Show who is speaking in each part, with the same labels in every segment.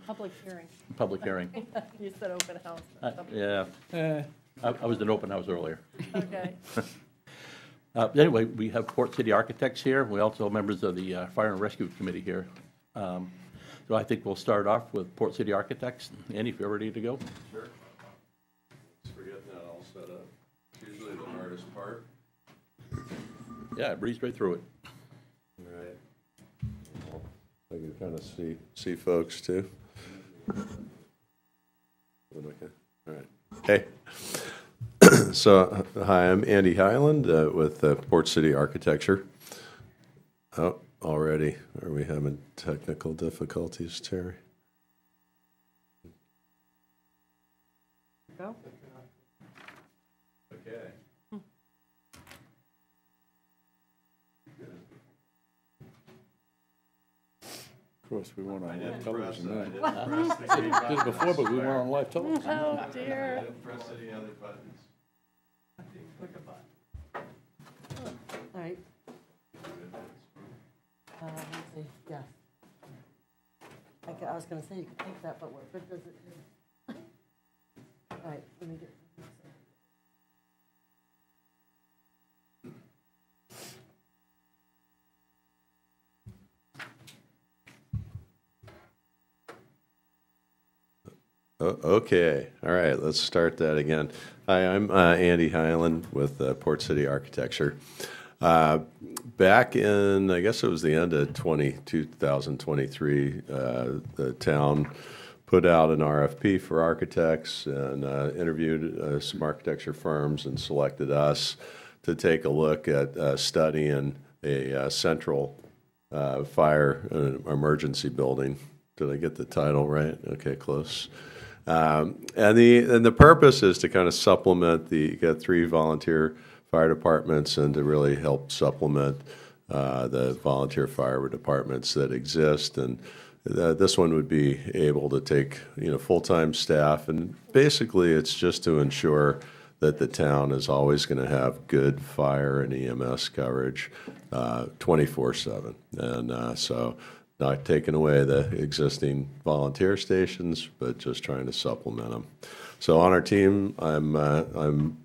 Speaker 1: Public hearing.
Speaker 2: Public hearing.
Speaker 1: You said open house.
Speaker 2: Yeah, I was in open house earlier.
Speaker 1: Okay.
Speaker 2: Anyway, we have Port City Architects here. We also have members of the Fire and Rescue Committee here. So I think we'll start off with Port City Architects. Andy, if you're ready to go.
Speaker 3: Sure. Let's forget that all set up. It's usually the hardest part.
Speaker 2: Yeah, breeze right through it.
Speaker 3: All right. I can kind of see folks too. Okay. All right. Hey. So, hi, I'm Andy Highland with Port City Architecture. Oh, already. Are we having technical difficulties, Terry?
Speaker 1: Go.
Speaker 3: Okay.
Speaker 4: Of course, we weren't on live television
Speaker 3: I
Speaker 4: then.
Speaker 3: didn't press the green
Speaker 4: Did it before, but we weren't on live television.
Speaker 1: Oh,
Speaker 3: I
Speaker 1: dear.
Speaker 3: didn't press any other buttons.
Speaker 1: All right. Let's see, yeah. I was gonna say you could take that, but what good does it do? All right, let me get.
Speaker 3: Okay, all right, let's start that again. Hi, I'm Andy Highland with Port City Architecture. Back in, I guess it was the end of 2023, the town put out an RFP for architects and interviewed some architecture firms and selected us to take a look at studying a central fire emergency building. Did I get the title right? Okay, close. And the purpose is to kind of supplement you got 3 volunteer fire departments and to really help supplement the volunteer fire departments that exist. And this one would be able to take full-time staff, and basically it's just to ensure that the town is always going to have good fire and EMS coverage 24/7. And so not taking away the existing volunteer stations, but just trying to supplement them. So on our team, I'm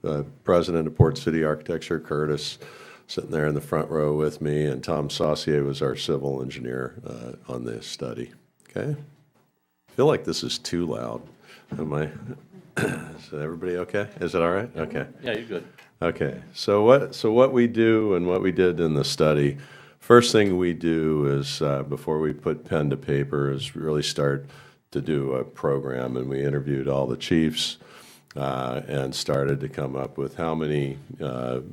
Speaker 3: president of Port City Architecture, Curtis, sitting there in the front row with me, and Tom Saucier was our civil engineer on this study. Okay? I feel like this is too loud. Am I? Is everybody okay? Is it all right? Okay.
Speaker 2: Yeah, you're good.
Speaker 3: Okay. So what we do and what we did in the study. First thing we do is, before we put pen to paper, is really start to do a program, and we interviewed all the chiefs and started to come up with how many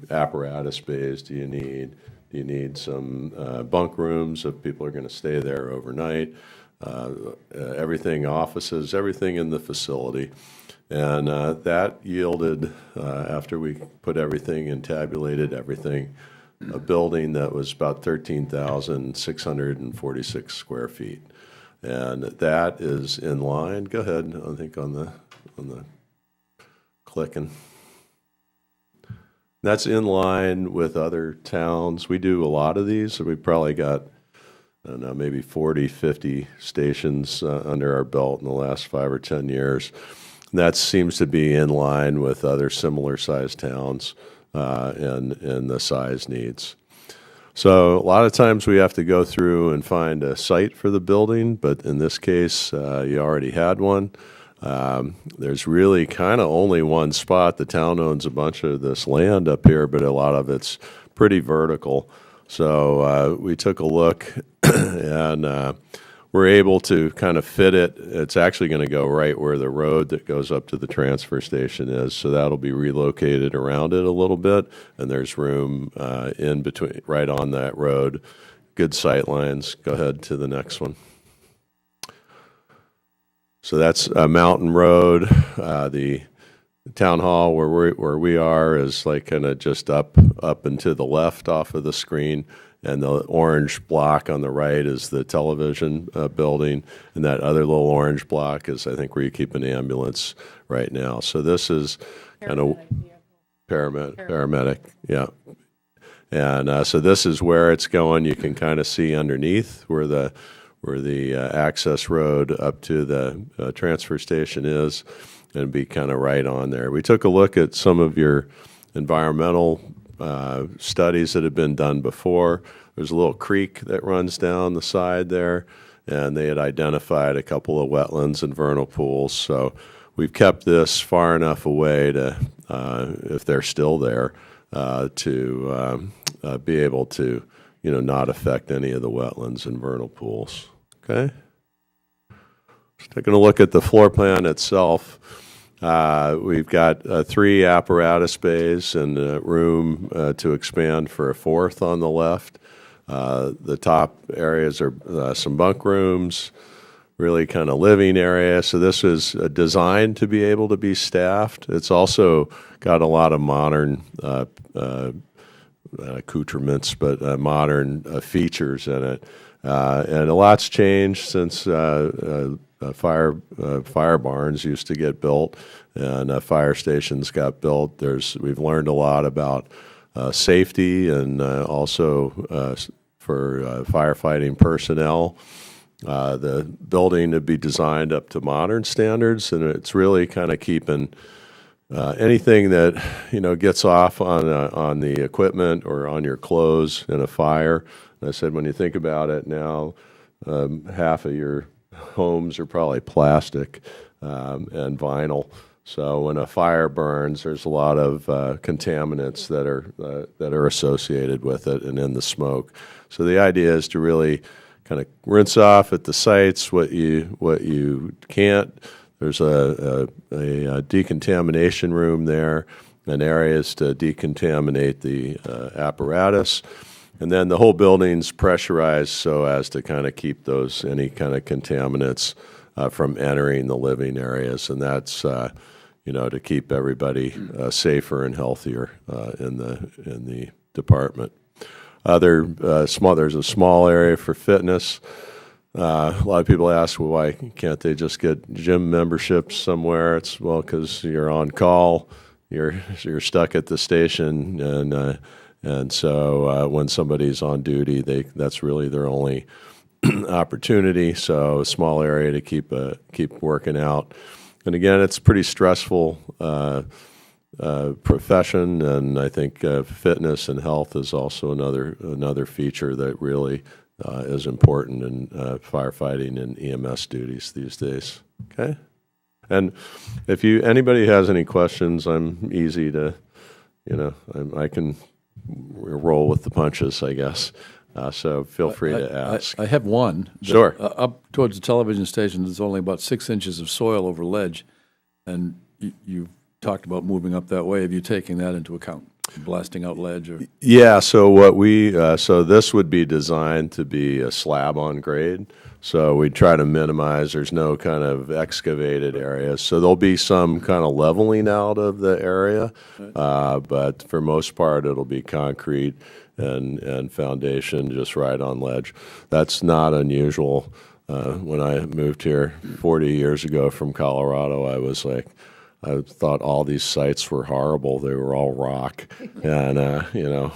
Speaker 3: apparatus bays do you need? Do you need some bunk rooms if people are going to stay there overnight? Everything, offices, everything in the facility. And that yielded, after we put everything and tabulated everything, a building that was about 13,646 square feet. And that is in line. Go ahead, I think on the clicking. That's in line with other towns. We do a lot of these, so we probably got, I don't know, maybe 40, 50 stations under our belt in the last 5 or 10 years. And that seems to be in line with other similar sized towns and the size needs. So a lot of times we have to go through and find a site for the building, but in this case, you already had one. There's really kind of only one spot. The town owns a bunch of this land up here, but a lot of it's pretty vertical. So we took a look and we're able to kind of fit it. It's actually going to go right where the road that goes up to the transfer station is, so that'll be relocated around it a little bit, and there's room in between, right on that road. Good sight lines. Go ahead to the next one. So that's Mountain Road. The town hall where we are is like kind of just up and to the left off of the screen. And the orange block on the right is the television building, and that other little orange block is, I think, where you keep an ambulance right now. So this is kind of paramedic, yeah. And so this is where it's going. You can kind of see underneath where access road up to the transfer station is, and be kind of right on there. We took a look at some of your environmental studies that have been done before. There's a little creek that runs down the side there, and they had identified a couple of wetlands and vernal pools. So we've kept this far enough away to, if they're still there, to be able to, not affect any of the wetlands and vernal pools. Okay? Just taking a look at the floor plan itself. We've got 3 apparatus bays and room to expand for a 4th on the left. The top areas are some bunk rooms, really kind of living area. So this is designed to be able to be staffed. It's also got a lot of modern accoutrements, but modern features in it. And a lot's changed since fire barns used to get built and fire stations got built. We've learned a lot about safety and also for firefighting personnel. The building to be designed up to modern standards, and it's really kind of keeping anything that gets off on the equipment or on your clothes in a fire. And I said, when you think about it now, half of your homes are probably plastic and vinyl. So when a fire burns, there's a lot of contaminants that are associated with it and in the smoke. So the idea is to really kind of rinse off at the sites what you can't. There's a decontamination room there and areas to decontaminate the apparatus. And then the whole building's pressurized so as to kind of keep any kind of contaminants from entering the living areas. And that's, to keep everybody safer and healthier in the department. There's a small area for fitness. A lot of people ask, well, why can't they just get gym memberships somewhere? It's, well, because you're on call, you're stuck at the station, and so when somebody's on duty, that's really their only opportunity. So a small area to keep working out. And again, it's a pretty stressful profession, and I think fitness and health is also another feature that really is important in firefighting and EMS duties these days. Okay, and if anybody has any questions, I'm easy to, I can roll with the punches, I guess. So feel free to ask.
Speaker 4: I have one.
Speaker 3: Sure.
Speaker 4: Up towards the television station, there's only about 6 inches of soil over ledge, and you talked about moving up that way. Have you taken that into account, blasting out ledge? Or?
Speaker 3: Yeah. So so this would be designed to be a slab on grade. So we try to minimize. There's no kind of excavated areas. So there'll be some kind of leveling out of the area, but for most part, it'll be concrete and foundation just right on ledge. That's not unusual. When I moved here 40 years ago from Colorado, I thought all these sites were horrible. They were all rock, and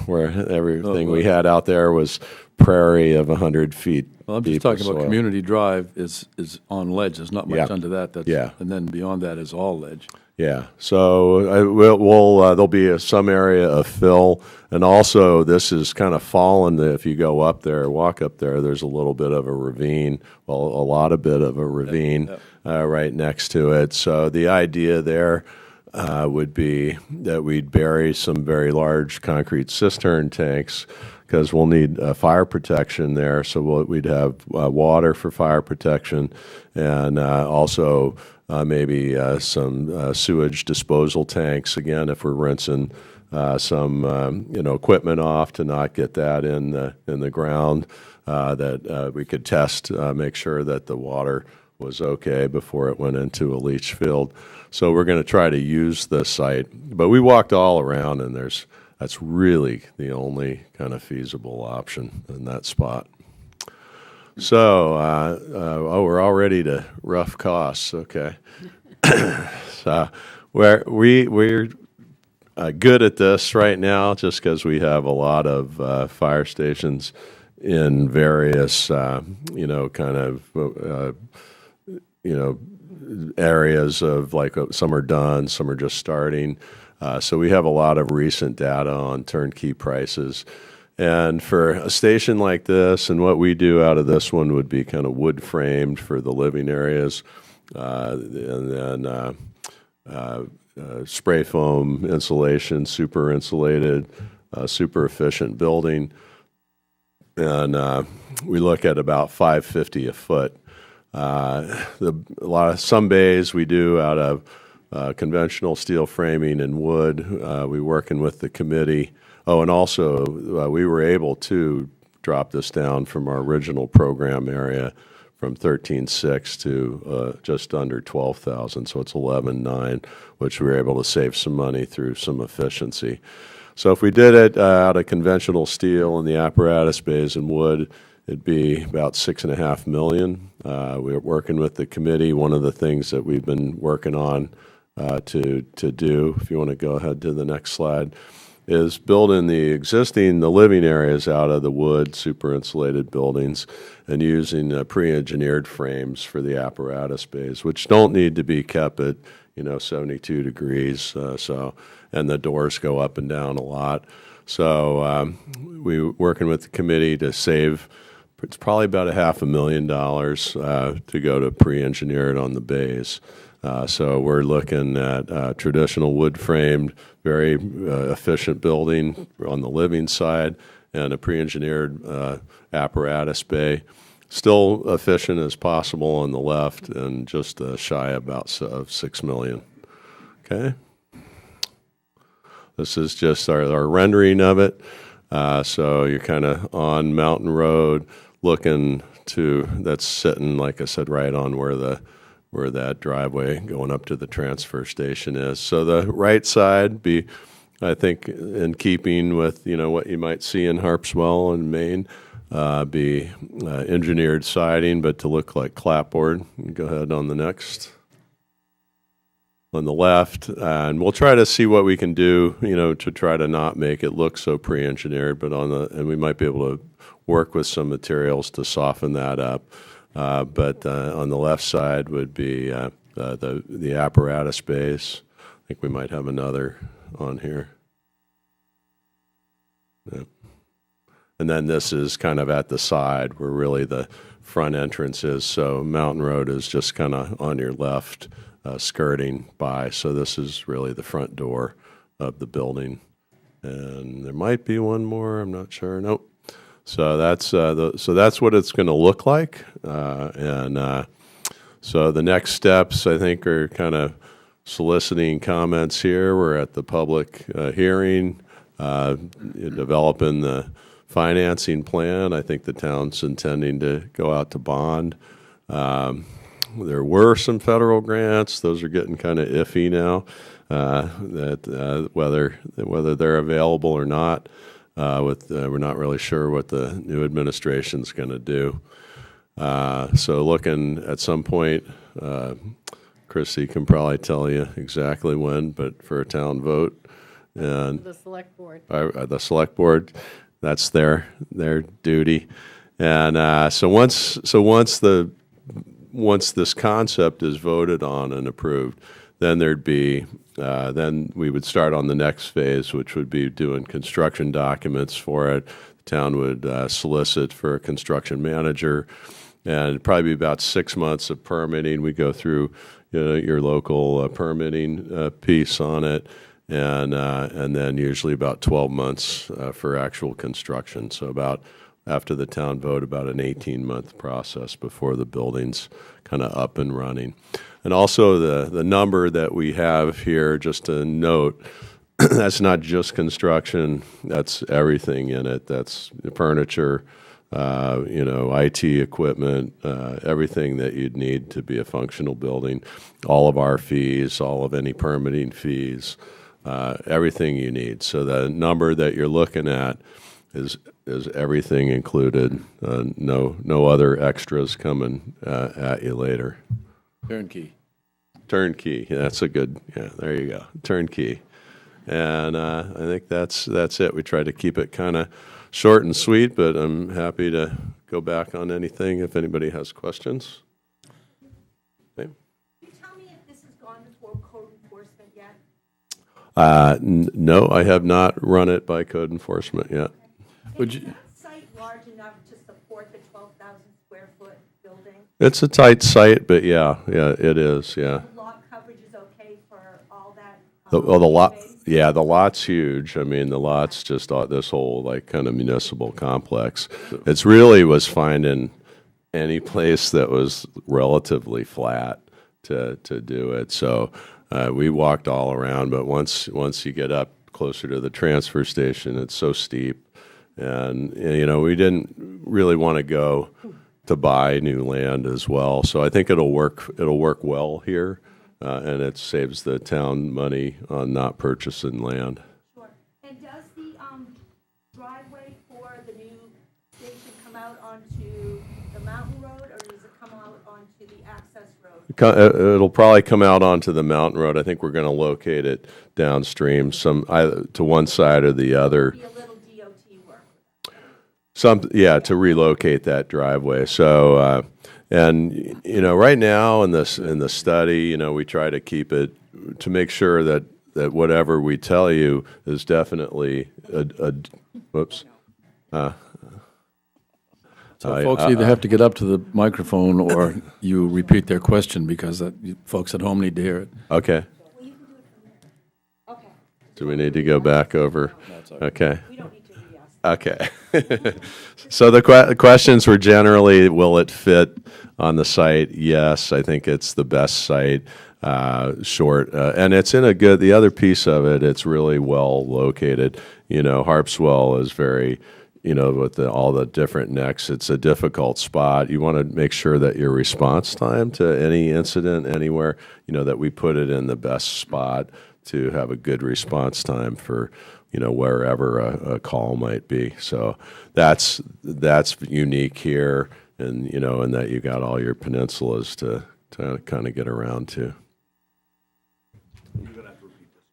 Speaker 3: where everything we had out there was prairie of 100 feet.
Speaker 4: Well, I'm just talking about Community Drive is on ledge. There's not much under that. And then beyond that is all ledge.
Speaker 3: Yeah. So there'll be some area of fill, and also this is kind of fallen. If you go up there, walk up there, there's a little bit of a ravine. Well, a lot of bit of a ravine right next to it. So the idea there would be that we'd bury some very large concrete cistern tanks, because we'll need fire protection there. So we'd have water for fire protection, and also maybe some sewage disposal tanks. Again, if we're rinsing some equipment off, to not get that in the ground, that we could test, make sure that the water was okay before it went into a leach field. So we're going to try to use the site, but we walked all around, and that's really the only kind of feasible option in that spot. So, we're already to rough costs. Okay, so we're good at this right now, just because we have a lot of fire stations in various, kind of, areas of like some are done, some are just starting. So we have a lot of recent data on turnkey prices. And for a station like this, and what we do out of this one would be kind of wood framed for the living areas, and then spray foam insulation, super insulated, super efficient building. And we look at about $550 a foot. Some bays we do out of conventional steel framing and wood. We're working with the committee. Oh, and also we were able to drop this down from our original program area from 13.6 to just under 12,000, so it's 11.9, which we were able to save some money through some efficiency. So if we did it out of conventional steel and the apparatus bays and wood, it'd be about $6.5 million. We're working with the committee. One of the things that we've been working on to do, if you want to go ahead to the next slide, is building the living areas out of the wood, super insulated buildings, and using pre-engineered frames for the apparatus bays, which don't need to be kept at 72 degrees. And the doors go up and down a lot. So we're working with the committee to save. It's probably about $500,000 to go to pre-engineered on the bays. So we're looking at traditional wood-framed, very efficient building on the living side, and a pre-engineered apparatus bay. Still efficient as possible on the left, and just shy about $6 million. Okay. This is just our rendering of it. So you're kind of on Mountain Road, looking that's sitting, like I said, right on where that driveway going up to the transfer station is. So the right side be, I think, in keeping with what you might see in Harpswell in Maine, be engineered siding, but to look like clapboard. Go ahead on the next. On the left, and we'll try to see what we can do, to try to not make it look so pre-engineered, and we might be able to work with some materials to soften that up. But on the left side would be the apparatus base. I think we might have another on here. Yep. And then this is kind of at the side where really the front entrance is. So Mountain Road is just kind of on your left, skirting by. So this is really the front door of the building. And there might be one more. I'm not sure. Nope. So that's what it's going to look like. So the next steps, I think, are kind of soliciting comments here. We're at the public hearing, developing the financing plan. I think the town's intending to go out to bond. There were some federal grants; those are getting kind of iffy now. Whether they're available or not, we're not really sure what the new administration's going to do. So looking at some point, Chrissy can probably tell you exactly when, but for a town vote, and
Speaker 1: The select board.
Speaker 3: The select board, that's their duty. And so once this concept is voted on and approved, then then we would start on the next phase, which would be doing construction documents for it. The town would solicit for a construction manager, and it'd probably be about 6 months of permitting. We go through your local permitting piece on it, and then usually about 12 months for actual construction. So after the town vote, about an 18-month process before the building's kind of up and running. And also the number that we have here, just to note, that's not just construction, that's everything in it. That's the furniture, IT equipment, everything that you'd need to be a functional building, all of our fees, all of any permitting fees, everything you need. So the number that you're looking at is everything included. No other extras coming at you later.
Speaker 4: Turnkey.
Speaker 3: Turnkey. Yeah, that's a good. Yeah, there you go. Turnkey. And I think that's it. We try to keep it kind of short and sweet, but I'm happy to go back on anything if anybody has questions. Okay.
Speaker 1: Can you tell me if this has gone before code enforcement yet?
Speaker 3: No, I have not run it by code enforcement yet.
Speaker 4: Would
Speaker 1: Is
Speaker 4: you-
Speaker 1: that site large enough to support the 12,000 square foot building?
Speaker 3: It's a tight site, but yeah, it is, yeah.
Speaker 1: The lot coverage is okay for all that?
Speaker 3: The lot,
Speaker 1: space?
Speaker 3: yeah, the lot's huge. I mean, the lot's just this whole like kind of municipal complex. It's really was finding any place that was relatively flat to do it. So we walked all around, but once you get up closer to the transfer station, it's so steep, and we didn't really want to go to buy new land as well. So I think it'll work well here. And it saves the town money on not purchasing land.
Speaker 1: Sure. And does the driveway for the new station come out onto the mountain road, or does it come out onto the access road?
Speaker 3: It'll probably come out onto the mountain road. I think we're going to locate it downstream, either to one side or the other.
Speaker 1: Be a little DOT work.
Speaker 3: To relocate that driveway. So, and right now in the study, we try to keep it to make sure that whatever we tell you is definitely whoops.
Speaker 4: So folks either have to get up to the microphone or you repeat their question because folks at home need to hear it.
Speaker 3: Okay.
Speaker 1: Well, you can do it from there. Okay.
Speaker 3: Do we need to go back over? Okay.
Speaker 1: We don't need to re-ask.
Speaker 3: Okay. So the questions were generally, will it fit on the site? Yes, I think it's the best site, short. And it's in the other piece of it, it's really well located. Harpswell is very, with all the different necks, it's a difficult spot. You want to make sure that your response time to any incident anywhere, that we put it in the best spot to have a good response time for wherever a call might be. So that's unique here, and and that you got all your peninsulas to kind of get around to.
Speaker 2: You're going to have to repeat this.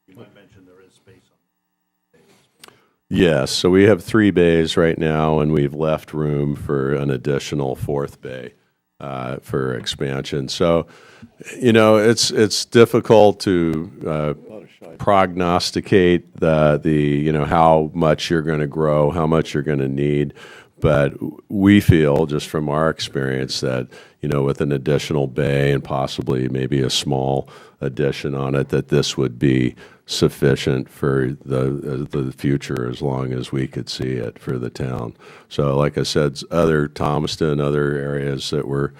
Speaker 2: You might mention there is space on the
Speaker 3: Yes, so we have 3 bays right now, and we've left room for an additional 4th bay for expansion. So, it's difficult to prognosticate the how much you're going to grow, how much you're going to need. But we feel, just from our experience, that with an additional bay and possibly maybe a small addition on it, that this would be sufficient for the future as long as we could see it for the town. So, like I said, other Thomaston, other areas that were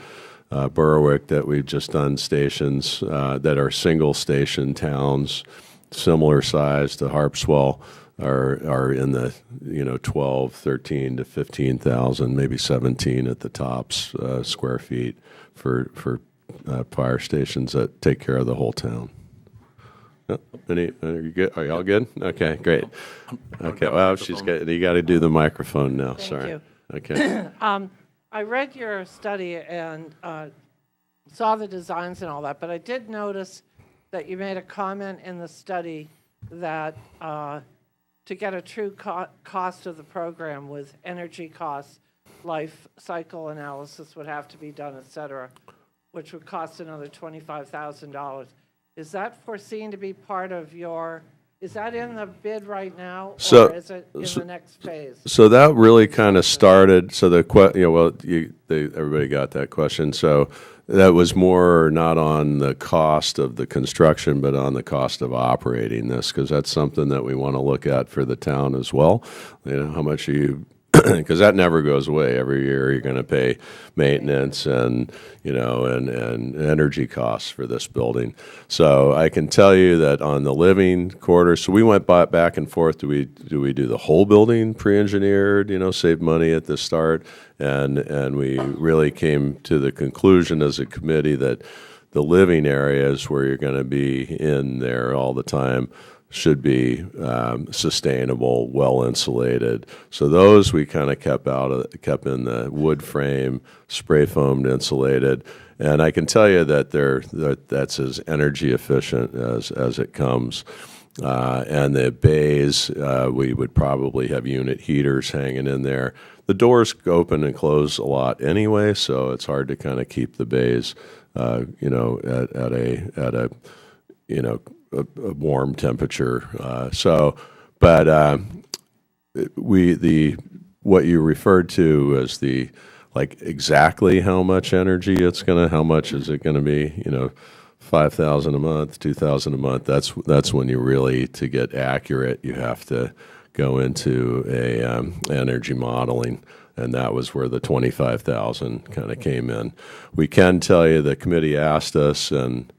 Speaker 3: Berwick, that we've just done stations that are single station towns, similar size to Harpswell, are in the 12, 13 to 15,000, maybe 17 at the tops square feet for fire stations that take care of the whole town. Are you good? Are y'all good? Okay, great. Okay, well, you got to do the microphone now. Sorry.
Speaker 5: you.
Speaker 3: Okay.
Speaker 5: I read your study and saw the designs and all that, but I did notice that you made a comment in the study that to get a true cost of the program with energy costs, life cycle analysis would have to be done, et cetera, which would cost another $25,000. Is that foreseen to be part of is that in the bid right now, or is it in the next phase?
Speaker 3: So that really kind of started. So everybody got that question. So that was more not on the cost of the construction, but on the cost of operating this, because that's something that we want to look at for the town as well. How much are you? Because that never goes away. Every year you're going to pay maintenance and and energy costs for this building. So I can tell you that on the living quarters, so we went back and forth. Do we do the whole building pre-engineered? Save money at the start, and we really came to the conclusion as a committee that the living areas where you're going to be in there all the time should be sustainable, well insulated. So those we kind of kept in the wood frame, spray foamed, insulated, and I can tell you that that's as energy efficient as it comes. And the bays, we would probably have unit heaters hanging in there. The doors open and close a lot anyway, so it's hard to kind of keep the bays, you know, at a you know, a warm temperature. What you referred to as the, like, exactly how much energy it's gonna, how much is it gonna be, you know, 5,000 a month, 2,000 a month. That's when you really, to get accurate, you have to go into a energy modeling, and that was where the 25,000 kind of came in. We can tell you the committee asked us, and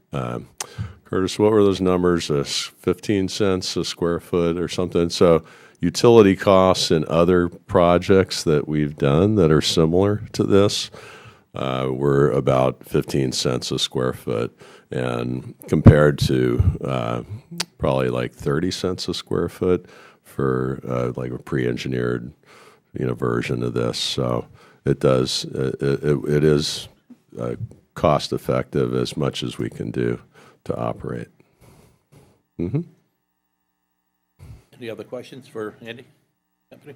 Speaker 3: Curtis, what were those numbers? 15 cents a square foot or something. So utility costs in other projects that we've done that are similar to this were about 15 cents a square foot, and compared to probably like 30 cents a square foot for like a pre-engineered, you know, version of this. So it is cost effective as much as we can do to operate. Mm-hmm.
Speaker 2: Any other questions for Andy? Anthony?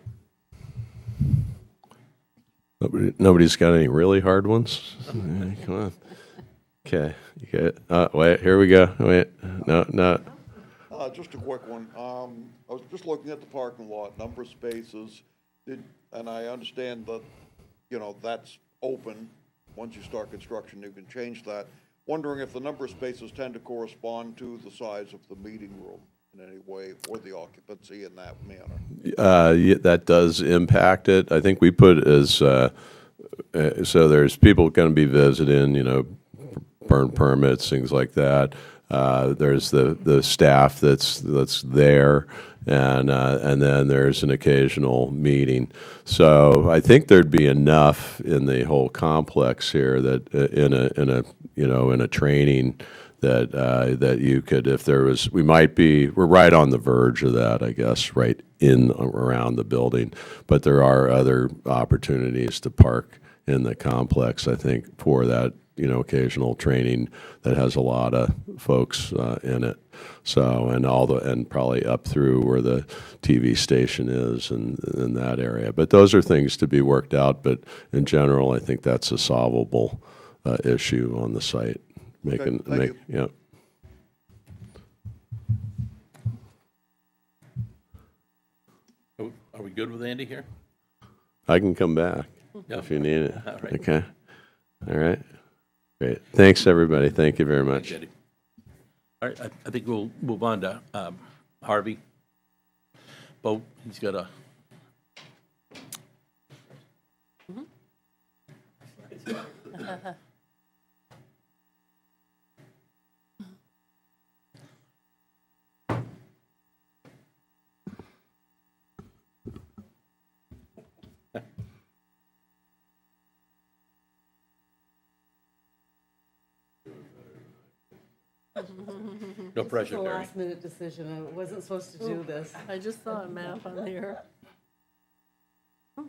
Speaker 3: Nobody's got any really hard ones? Come on. Okay. You got, wait, here we go. Wait. No.
Speaker 6: Just a quick one. I was just looking at the parking lot, number of spaces, and I understand that, you know, that's open. Once you start construction, you can change that. Wondering if the number of spaces tend to correspond to the size of the meeting room in any way, or the occupancy in that manner.
Speaker 3: Yeah, that does impact it. I think we put as so there's people going to be visiting, you know, burn permits, things like that. There's the staff that's there, and then there's an occasional meeting. So I think there'd be enough in the whole complex here that in a training that you could, if there was, we're right on the verge of that, I guess, right in around the building. But there are other opportunities to park in the complex, I think, for that, you know, occasional training that has a lot of folks in it. So, and probably up through where the TV station is and in that area. But those are things to be worked out. But in general, I think that's a solvable issue on the site. Yeah.
Speaker 2: Are we good with Andy here?
Speaker 3: I can come back
Speaker 2: Yeah.
Speaker 3: if you need it.
Speaker 2: All right.
Speaker 3: Okay. All right. Great. Thanks, everybody. Thank you very much.
Speaker 2: Andy. All right, I think we'll move on to Harvey. Bo, he's got a... No pressure,
Speaker 7: It's a
Speaker 2: Gary.
Speaker 7: last-minute decision. I wasn't supposed to do this.
Speaker 5: I just saw a map on here.
Speaker 7: Hold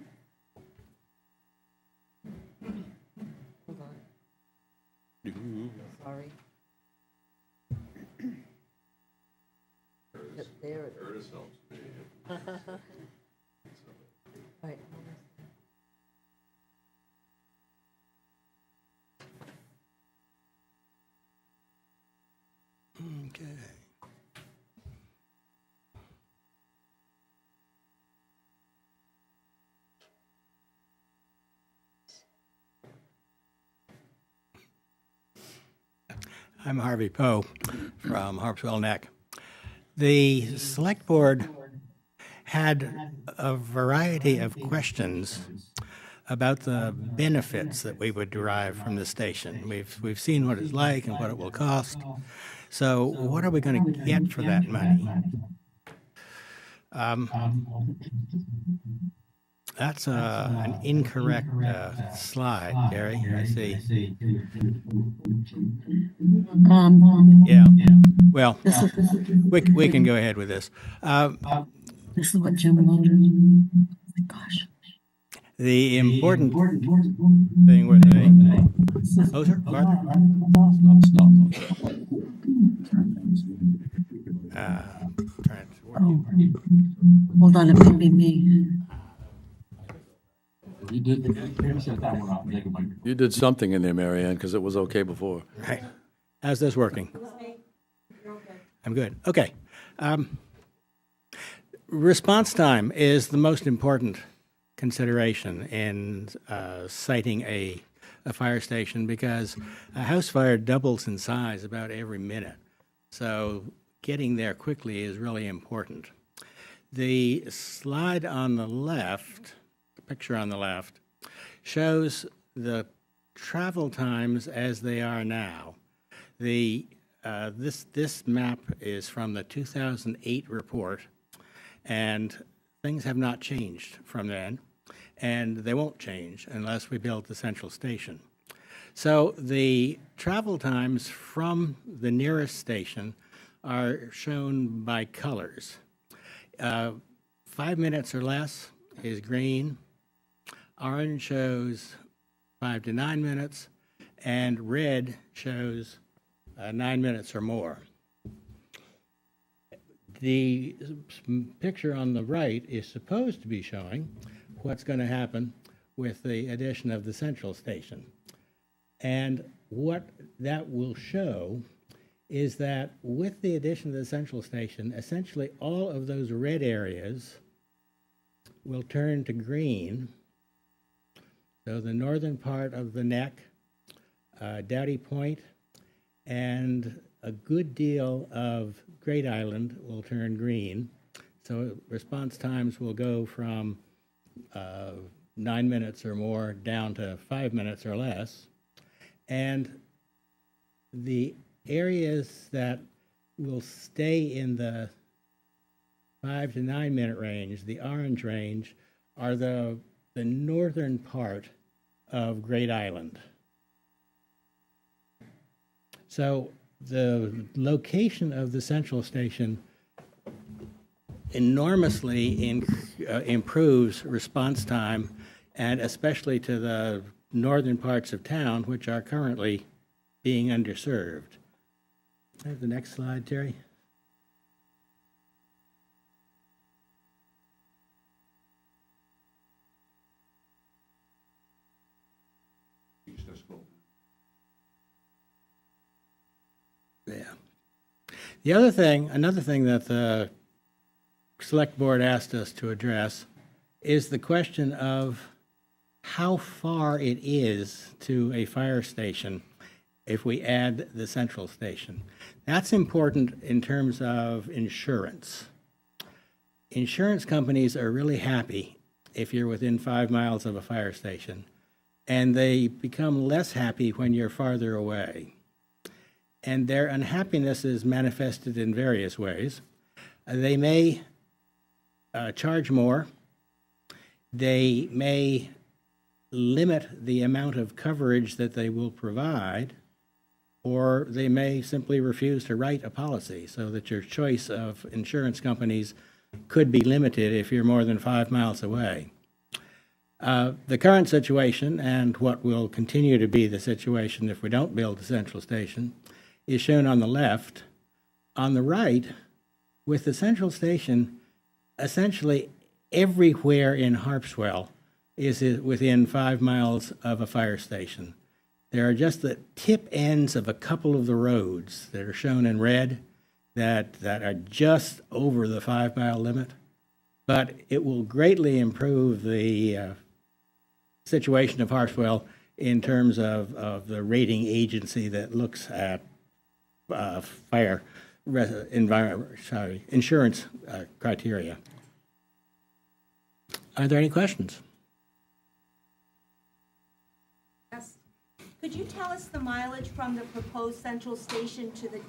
Speaker 7: on. Sorry. There it is. Right.
Speaker 8: Okay. I'm Harvey Poe from Harpswell Neck. The Select Board had a variety of questions about the benefits that we would derive from the station. We've seen what it's like and what it will cost. So what are we going to get for that money? That's an incorrect slide, Gary. I see. Yeah. Well, we can go ahead with this.
Speaker 9: This is what Jim wanted. Gosh.
Speaker 8: The important thing with a closer, farther.
Speaker 9: Oh, hold on, it might be me.
Speaker 4: You did something in there, Mary Ann, because it was okay before.
Speaker 8: Right. How's this working? I'm good. Okay. Response time is the most important consideration in citing a fire station because a house fire doubles in size about every minute. So getting there quickly is really important. The slide on the left, the picture on the left, shows the travel times as they are now. This map is from the 2008 report, and things have not changed from then, and they won't change unless we build the central station. So the travel times from the nearest station are shown by colors. 5 minutes or less is green. Orange shows 5 to 9 minutes, and red shows 9 minutes or more. The picture on the right is supposed to be showing what's going to happen with the addition of the central station. And what that will show is that with the addition of the central station, essentially all of those red areas will turn to green. So the northern part of the neck, Doughty Point, and a good deal of Great Island will turn green. So response times will go from 9 minutes or more down to 5 minutes or less. And the areas that will stay in the 5 to 9 minute range, the orange range, are the northern part of Great Island. So the location of the central station enormously improves response time, and especially to the northern parts of town, which are currently being underserved. I have the next slide, Terry. Yeah. Another thing that the Select Board asked us to address is the question of how far it is to a fire station if we add the central station. That's important in terms of insurance. Insurance companies are really happy if you're within 5 miles of a fire station, and they become less happy when you're farther away. And their unhappiness is manifested in various ways. They may charge more. They may limit the amount of coverage that they will provide, or they may simply refuse to write a policy so that your choice of insurance companies could be limited if you're more than 5 miles away. The current situation, and what will continue to be the situation if we don't build the central station, is shown on the left. On the right, with the central station, essentially everywhere in Harpswell is within 5 miles of a fire station. There are just the tip ends of a couple of the roads that are shown in red that are just over the 5 mile limit, but it will greatly improve the situation of Harpswell in terms of the rating agency that looks at insurance criteria. Are there any questions?
Speaker 1: Yes. Could you tell us the mileage from the proposed central station to the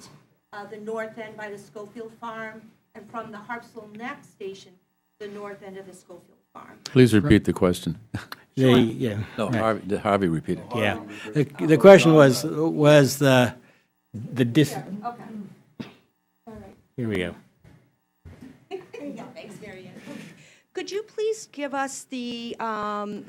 Speaker 1: north end by the Schofield Farm, and from the Harpswell Neck station to the north end of the Schofield Farm?
Speaker 4: Please repeat the question.
Speaker 8: Yeah.
Speaker 4: No,
Speaker 8: Right.
Speaker 4: Harvey repeat it.
Speaker 8: Yeah. The question was the
Speaker 1: Okay. All right.
Speaker 8: here we go.
Speaker 1: Yeah, thanks, Mary Ann. Could you please give us the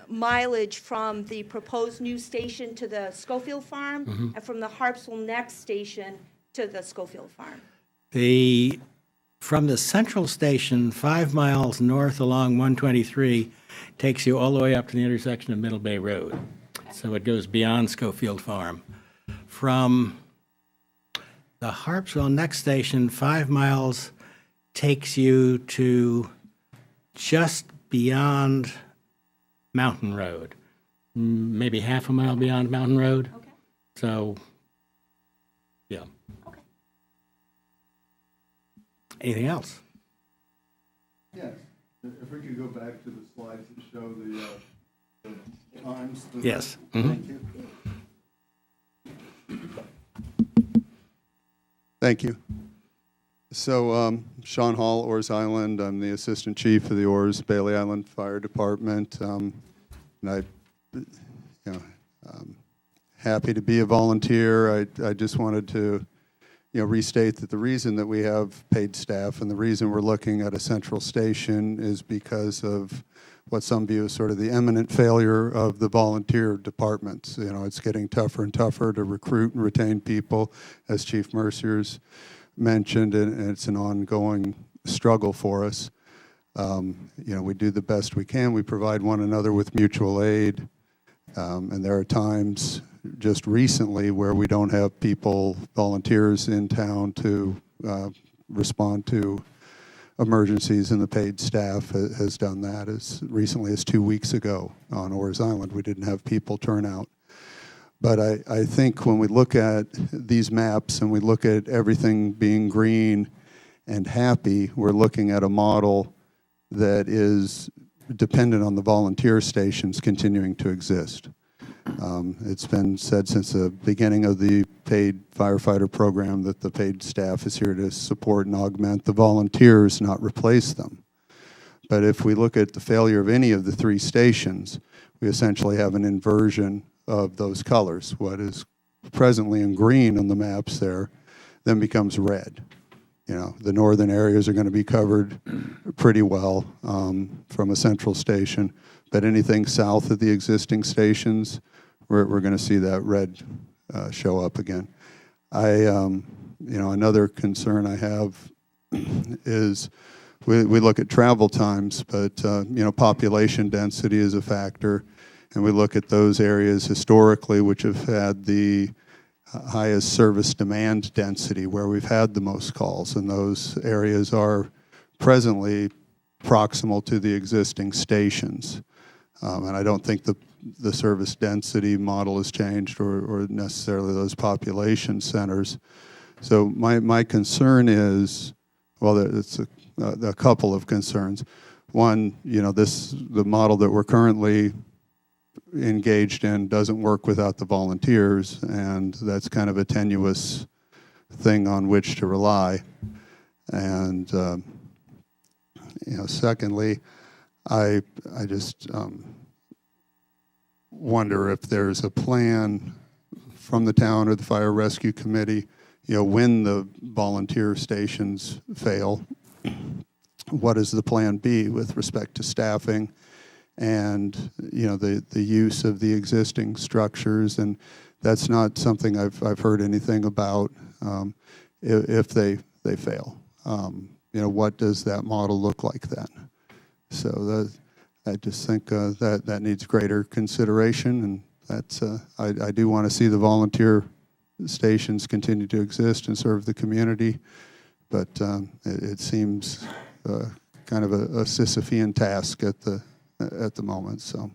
Speaker 1: mileage from the proposed new station to the Schofield Farm, and from the Harpswell Neck station to the Schofield Farm?
Speaker 8: The From the central station, 5 miles north along 123, takes you all the way up to the intersection of Middle Bay Road. So it goes beyond Schofield Farm. From the Harpswell next station, 5 miles takes you to just beyond Mountain Road, maybe half a mile beyond Mountain Road.
Speaker 1: Okay,
Speaker 8: So, yeah.
Speaker 1: okay.
Speaker 8: Anything else?
Speaker 10: Yes, if we could go back to the slides that show the times.
Speaker 8: Yes. Mhm.
Speaker 10: Thank you. Thank you. So, Sean Hall, Oars Island. I'm the Assistant Chief of the Oars Bailey Island Fire Department. And happy to be a volunteer. I just wanted to, restate that the reason that we have paid staff and the reason we're looking at a central station is because of what some view as sort of the imminent failure of the volunteer departments. It's getting tougher and tougher to recruit and retain people, as Chief Mercier's mentioned, and it's an ongoing struggle for us. We do the best we can. We provide one another with mutual aid, and there are times just recently where we don't have volunteers in town to respond to emergencies, and the paid staff has done that as recently as 2 weeks ago on Oars Island. We didn't have people turn out. But I think when we look at these maps and we look at everything being green and happy, we're looking at a model that is dependent on the volunteer stations continuing to exist. It's been said since the beginning of the paid firefighter program that the paid staff is here to support and augment the volunteers, not replace them. But if we look at the failure of any of the 3 stations, we essentially have an inversion of those colors. What is presently in green on the maps there then becomes red. The northern areas are going to be covered pretty well from a central station, but anything south of the existing stations, we're going to see that red show up again. Another concern I have is we look at travel times, but population density is a factor. And we look at those areas historically which have had the highest service demand density, where we've had the most calls, and those areas are presently proximal to the existing stations. And I don't think the service density model has changed or necessarily those population centers. So my concern is, well, it's a couple of concerns. One, the model that we're currently engaged in doesn't work without the volunteers, and that's kind of a tenuous thing on which to rely. And secondly, I just wonder if there's a plan from the town or the fire rescue committee, when the volunteer stations fail, what is the plan B with respect to staffing and the use of the existing structures? And that's not something I've heard anything about. If they fail, what does that model look like then? So I just think that needs greater consideration, and that's I do want to see the volunteer stations continue to exist and serve the community, but it seems kind of a Sisyphean task at the moment. So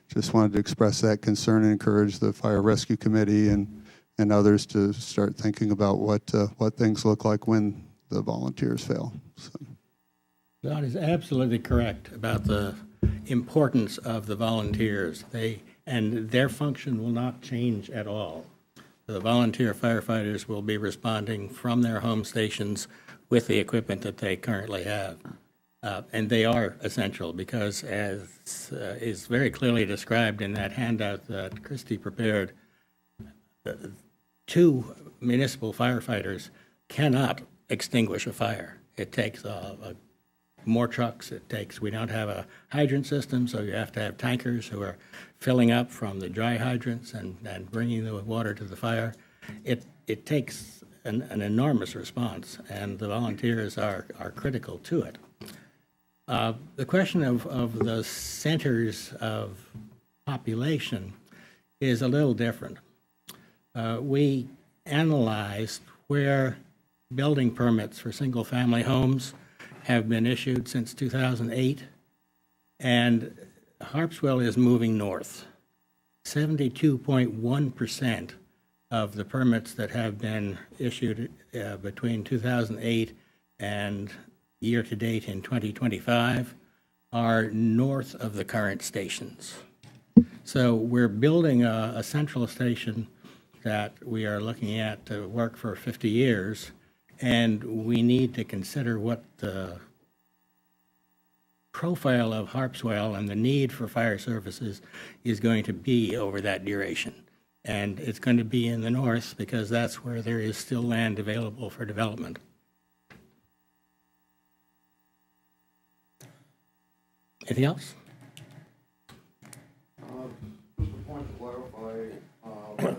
Speaker 10: just wanted to express that concern and encourage the Fire Rescue Committee and others to start thinking about what things look like when the volunteers fail. So.
Speaker 8: Don is absolutely correct about the importance of the volunteers. And their function will not change at all. The volunteer firefighters will be responding from their home stations with the equipment that they currently have. And they are essential because, as is very clearly described in that handout that Christy prepared, 2 municipal firefighters cannot extinguish a fire. It takes more trucks. We don't have a hydrant system, so you have to have tankers who are filling up from the dry hydrants and bringing the water to the fire. It takes an enormous response, and the volunteers are critical to it. The question of the centers of population is a little different. We analyzed where building permits for single-family homes have been issued since 2008, and Harpswell is moving north. 72.1% of the permits that have been issued between 2008 and year-to-date in 2025 are north of the current stations. So we're building a central station that we are looking at to work for 50 years, and we need to consider what the profile of Harpswell and the need for fire services is going to be over that duration. And it's going to be in the north because that's where there is still land available for development. Anything else?
Speaker 6: Just a point to clarify,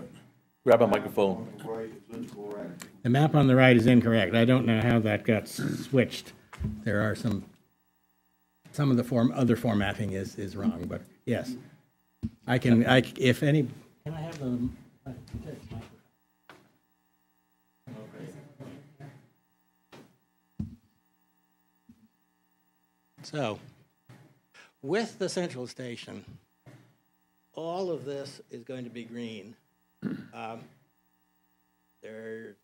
Speaker 2: Grab a microphone.
Speaker 6: right, it's incorrect.
Speaker 8: The map on the right is incorrect. I don't know how that got switched. There are some of the other formatting is wrong, but yes. If any, can I have the, so, with the central station, all of this is going to be green. The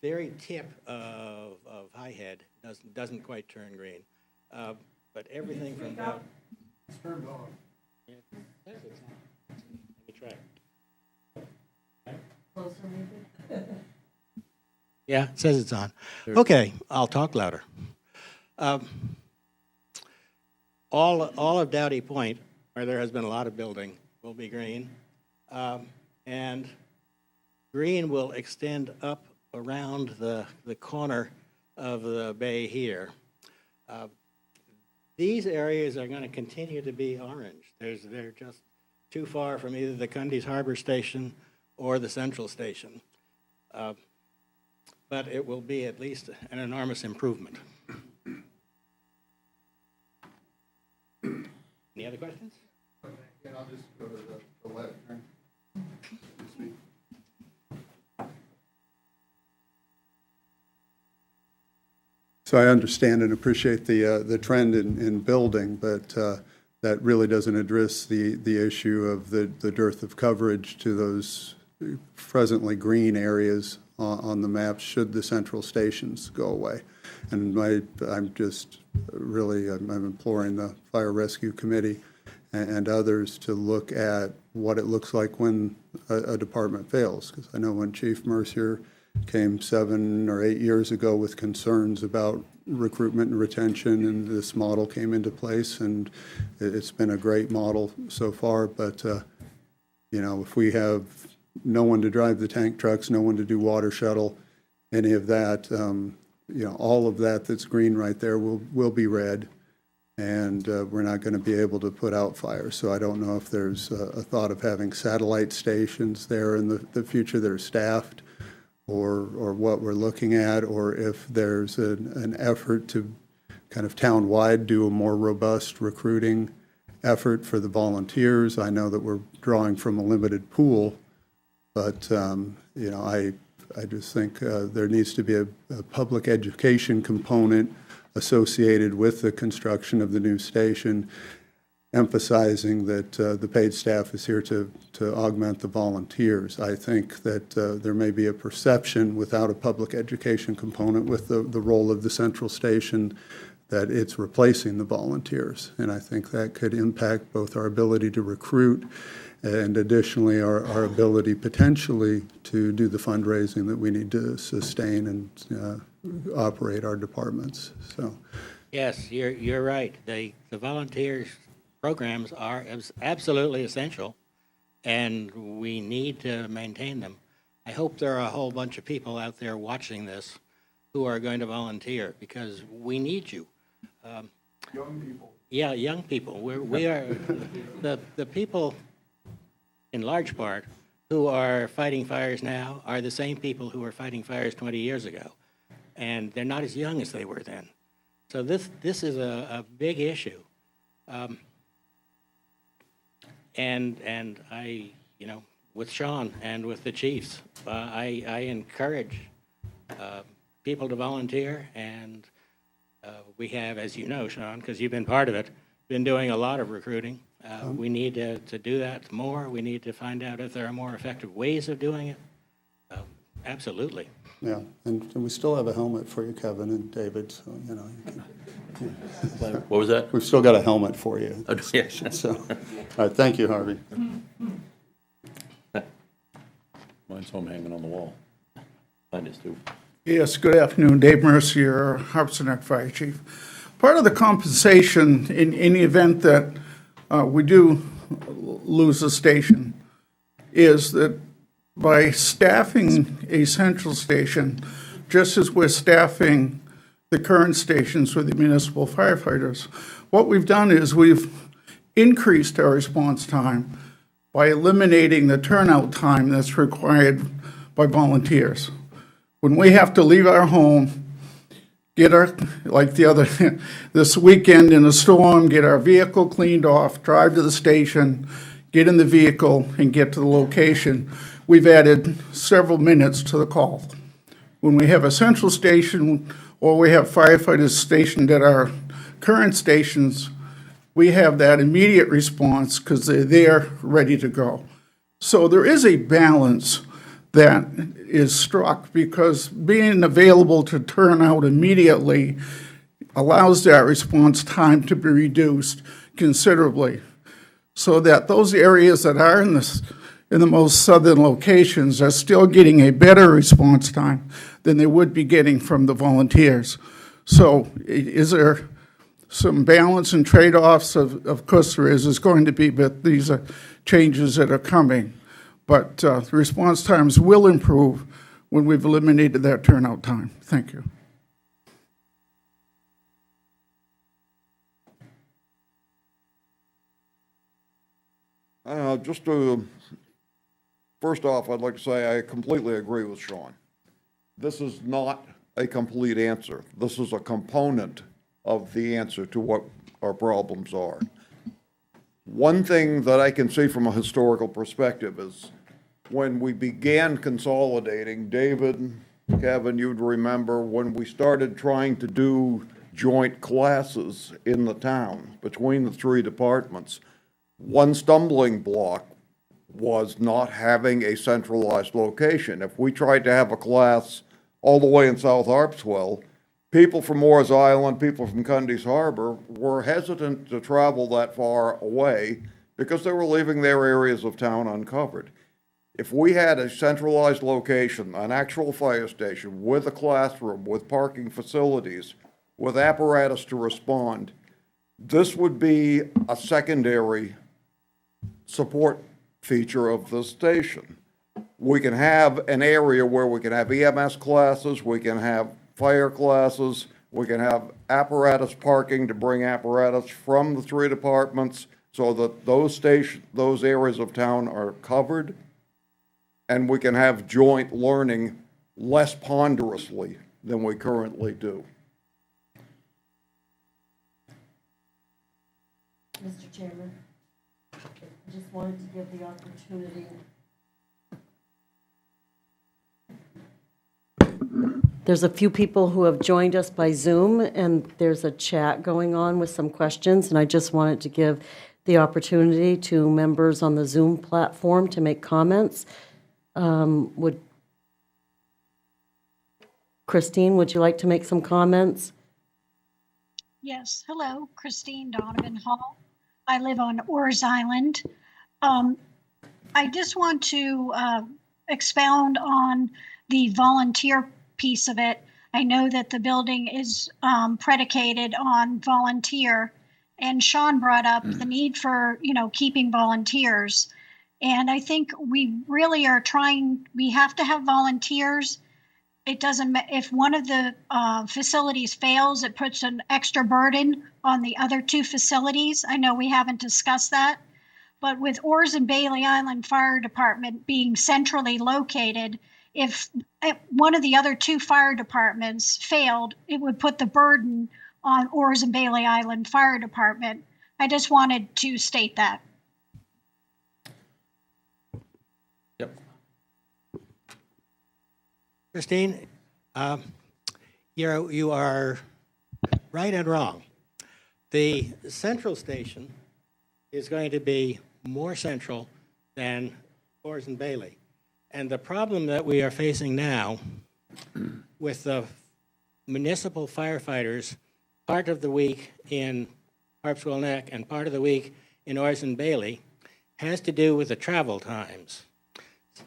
Speaker 8: very tip of High Head doesn't quite turn green, but everything from that. It's turned off. Let me try.
Speaker 7: Closer, maybe?
Speaker 8: Yeah, it says it's on. Okay, I'll talk louder. All of Dowdy Point, where there has been a lot of building, will be green. And green will extend up around the corner of the bay here. These areas are going to continue to be orange. They're just too far from either the Cundy's Harbor Station or the Central Station. But it will be at least an enormous improvement. Any other questions?
Speaker 10: Yeah, I'll just go to the left. So I understand and appreciate the trend in building, but that really doesn't address the issue of the dearth of coverage to those presently green areas on the maps should the central stations go away. And I'm just really, I'm imploring the Fire Rescue Committee and others to look at what it looks like when a department fails. Because I know when Chief Mercier came 7 or 8 years ago with concerns about recruitment and retention, and this model came into place, and it's been a great model so far. But, you know, if we have no one to drive the tank trucks, no one to do water shuttle, any of that, you know, all of that that's green right there will be red, and we're not going to be able to put out fires. So I don't know if there's a thought of having satellite stations there in the future that are staffed, or what we're looking at, or if there's an effort to kind of town-wide do a more robust recruiting effort for the volunteers. I know that we're drawing from a limited pool, but you know, I just think there needs to be a public education component associated with the construction of the new station, emphasizing that the paid staff is here to augment the volunteers. I think that there may be a perception without a public education component with the role of the central station that it's replacing the volunteers. And I think that could impact both our ability to recruit and additionally our ability potentially to do the fundraising that we need to sustain and operate our departments. So,
Speaker 8: yes, you're right. The volunteers programs are absolutely essential, and we need to maintain them. I hope there are a whole bunch of people out there watching this who are going to volunteer, because we need you.
Speaker 6: Young people.
Speaker 8: Yeah, young people. We are the people, in large part,
Speaker 11: who are fighting fires now are the same people who were fighting fires 20 years ago. And they're not as young as they were then. So this is a big issue. And I, with Sean and with the chiefs, I encourage people to volunteer. And we have, as you know, Sean, because you've been part of it, been doing a lot of recruiting. We need to do that more. We need to find out if there are more effective ways of doing it. Absolutely.
Speaker 10: Yeah, and we still have a helmet for you, Kevin and David, so, you can,
Speaker 2: What was that?
Speaker 10: we've still got a helmet for you.
Speaker 2: Oh, yeah.
Speaker 10: So, all right, thank you, Harvey.
Speaker 4: Mine's home hanging on the wall.
Speaker 2: Mine is too.
Speaker 12: Yes, good afternoon. Dave Mercier, Harpswell Fire Chief. Part of the compensation in the event that we do lose a station is that by staffing a central station, just as we're staffing the current stations with the municipal firefighters, what we've done is we've increased our response time by eliminating the turnout time that's required by volunteers. When we have to leave our home, get our, like this weekend in a storm, get our vehicle cleaned off, drive to the station, get in the vehicle, and get to the location, we've added several minutes to the call. When we have a central station or we have firefighters stationed at our current stations, we have that immediate response because they're there, ready to go. So there is a balance that is struck because being available to turn out immediately allows that response time to be reduced considerably, so that those areas that are in the most southern locations are still getting a better response time than they would be getting from the volunteers. So is there some balance and trade-offs? Of course there is. There's going to be, but these are changes that are coming. But the response times will improve when we've eliminated that turnout time. Thank you.
Speaker 6: First off, I'd like to say I completely agree with Sean. This is not a complete answer. This is a component of the answer to what our problems are. One thing that I can see from a historical perspective is when we began consolidating, David, Kevin, you'd remember when we started trying to do joint classes in the town between the three departments, one stumbling block was not having a centralized location. If we tried to have a class all the way in South Harpswell, people from Moores Island, people from Cundy's Harbor were hesitant to travel that far away because they were leaving their areas of town uncovered. If we had a centralized location, an actual fire station with a classroom, with parking facilities, with apparatus to respond, this would be a secondary support feature of the station. We can have an area where we can have EMS classes, we can have fire classes, we can have apparatus parking to bring apparatus from the three departments so that those areas of town are covered, and we can have joint learning less ponderously than we currently do.
Speaker 7: Mr. Chairman, I just wanted to give the opportunity. There's a few people who have joined us by Zoom, and there's a chat going on with some questions, and I just wanted to give the opportunity to members on the Zoom platform to make comments. Christine, would you like to make some comments?
Speaker 13: Yes, hello, Christine Donovan Hall. I live on Oars Island. I just want to expound on the volunteer piece of it. I know that the building is predicated on volunteer, and Sean brought up the need for, keeping volunteers. And I think we really are we have to have volunteers. It doesn't, if one of the facilities fails, it puts an extra burden on the other two facilities. I know we haven't discussed that, but with Oars and Bailey Island Fire Department being centrally located, if one of the other two fire departments failed, it would put the burden on Oars and Bailey Island Fire Department. I just wanted to state that.
Speaker 2: Yep.
Speaker 11: Christine, you are right and wrong. The central station is going to be more central than Oars and Bailey. And the problem that we are facing now with the municipal firefighters, part of the week in Harpswell Neck and part of the week in Oars and Bailey, has to do with the travel times.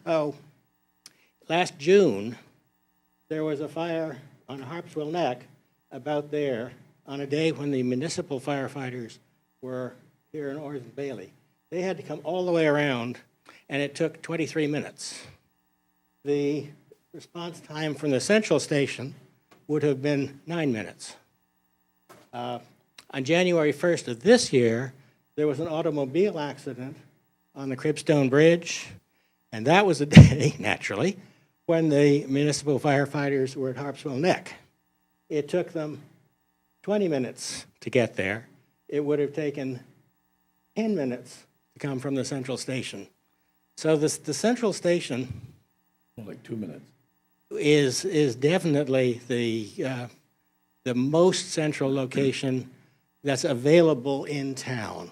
Speaker 11: So last June, there was a fire on Harpswell Neck about there on a day when the municipal firefighters were here in Oars and Bailey. They had to come all the way around, and it took 23 minutes. The response time from the central station would have been 9 minutes. On January 1st of this year, there was an automobile accident on the Cribstone Bridge, and that was a day, naturally, when the municipal firefighters were at Harpswell Neck. It took them 20 minutes to get there. It would have taken 10 minutes to come from the central station. So the central station
Speaker 4: Like 2 minutes.
Speaker 11: is definitely the most central location that's available in town,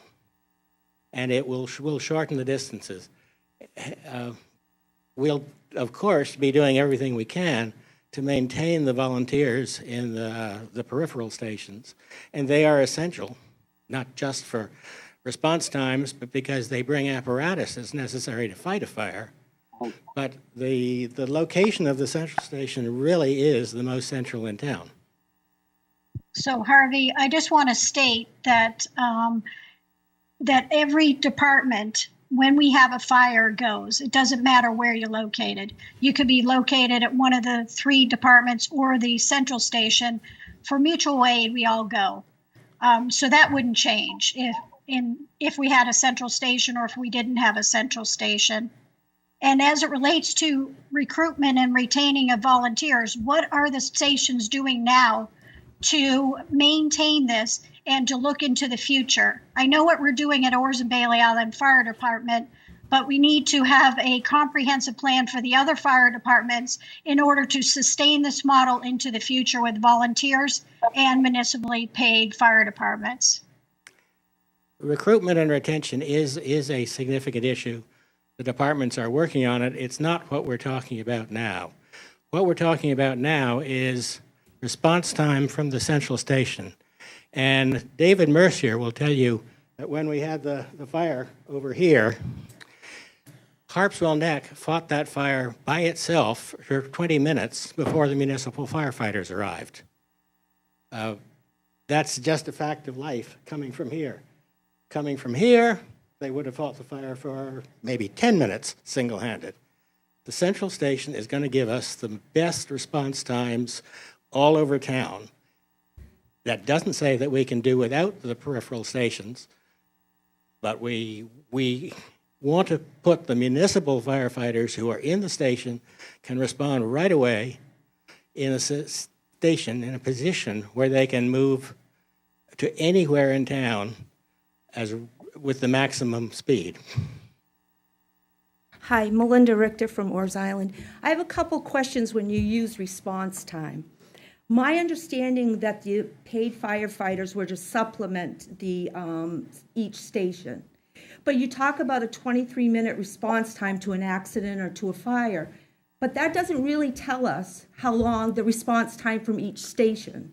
Speaker 11: and it will shorten the distances. We'll, of course, be doing everything we can to maintain the volunteers in the peripheral stations, and they are essential, not just for response times, but because they bring apparatus that's necessary to fight a fire. But the location of the central station really is the most central in town.
Speaker 13: So Harvey, I just want to state that that every department, when we have a fire, goes. It doesn't matter where you're located. You could be located at one of the three departments or the central station. For mutual aid, we all go. So that wouldn't change if we had a central station or if we didn't have a central station. And as it relates to recruitment and retaining of volunteers, what are the stations doing now to maintain this and to look into the future? I know what we're doing at Oars and Bailey Island Fire Department, but we need to have a comprehensive plan for the other fire departments in order to sustain this model into the future with volunteers and municipally paid fire departments.
Speaker 11: Recruitment and retention is a significant issue. The departments are working on it. It's not what we're talking about now. What we're talking about now is response time from the central station. And David Mercier will tell you that when we had the fire over here, Harpswell Neck fought that fire by itself for 20 minutes before the municipal firefighters arrived. That's just a fact of life coming from here. Coming from here, they would have fought the fire for maybe 10 minutes single-handed. The central station is going to give us the best response times all over town. That doesn't say that we can do without the peripheral stations, but we want to put the municipal firefighters who are in the station can respond right away in a station, in a position where they can move to anywhere in town with the maximum speed.
Speaker 1: Hi, Melinda Richter from Oars Island. I have a couple questions when you use response time. My understanding that the paid firefighters were to supplement the each station. But you talk about a 23-minute response time to an accident or to a fire, but that doesn't really tell us how long the response time from each station.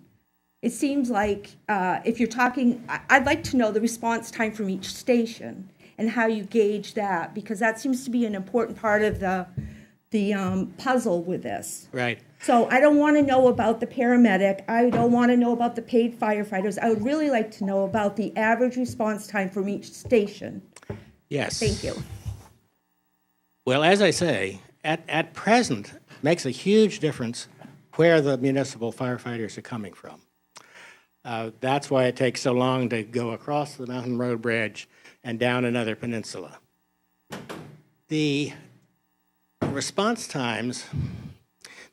Speaker 1: It seems like if you're talking, I'd like to know the response time from each station and how you gauge that, because that seems to be an important part of the puzzle with this.
Speaker 11: Right.
Speaker 1: So I don't want to know about the paramedic. I don't want to know about the paid firefighters. I would really like to know about the average response time from each station.
Speaker 11: Yes.
Speaker 1: Thank you.
Speaker 11: Well, as I say, at present, it makes a huge difference where the municipal firefighters are coming from. That's why it takes so long to go across the Mountain Road Bridge and down another peninsula. The response times,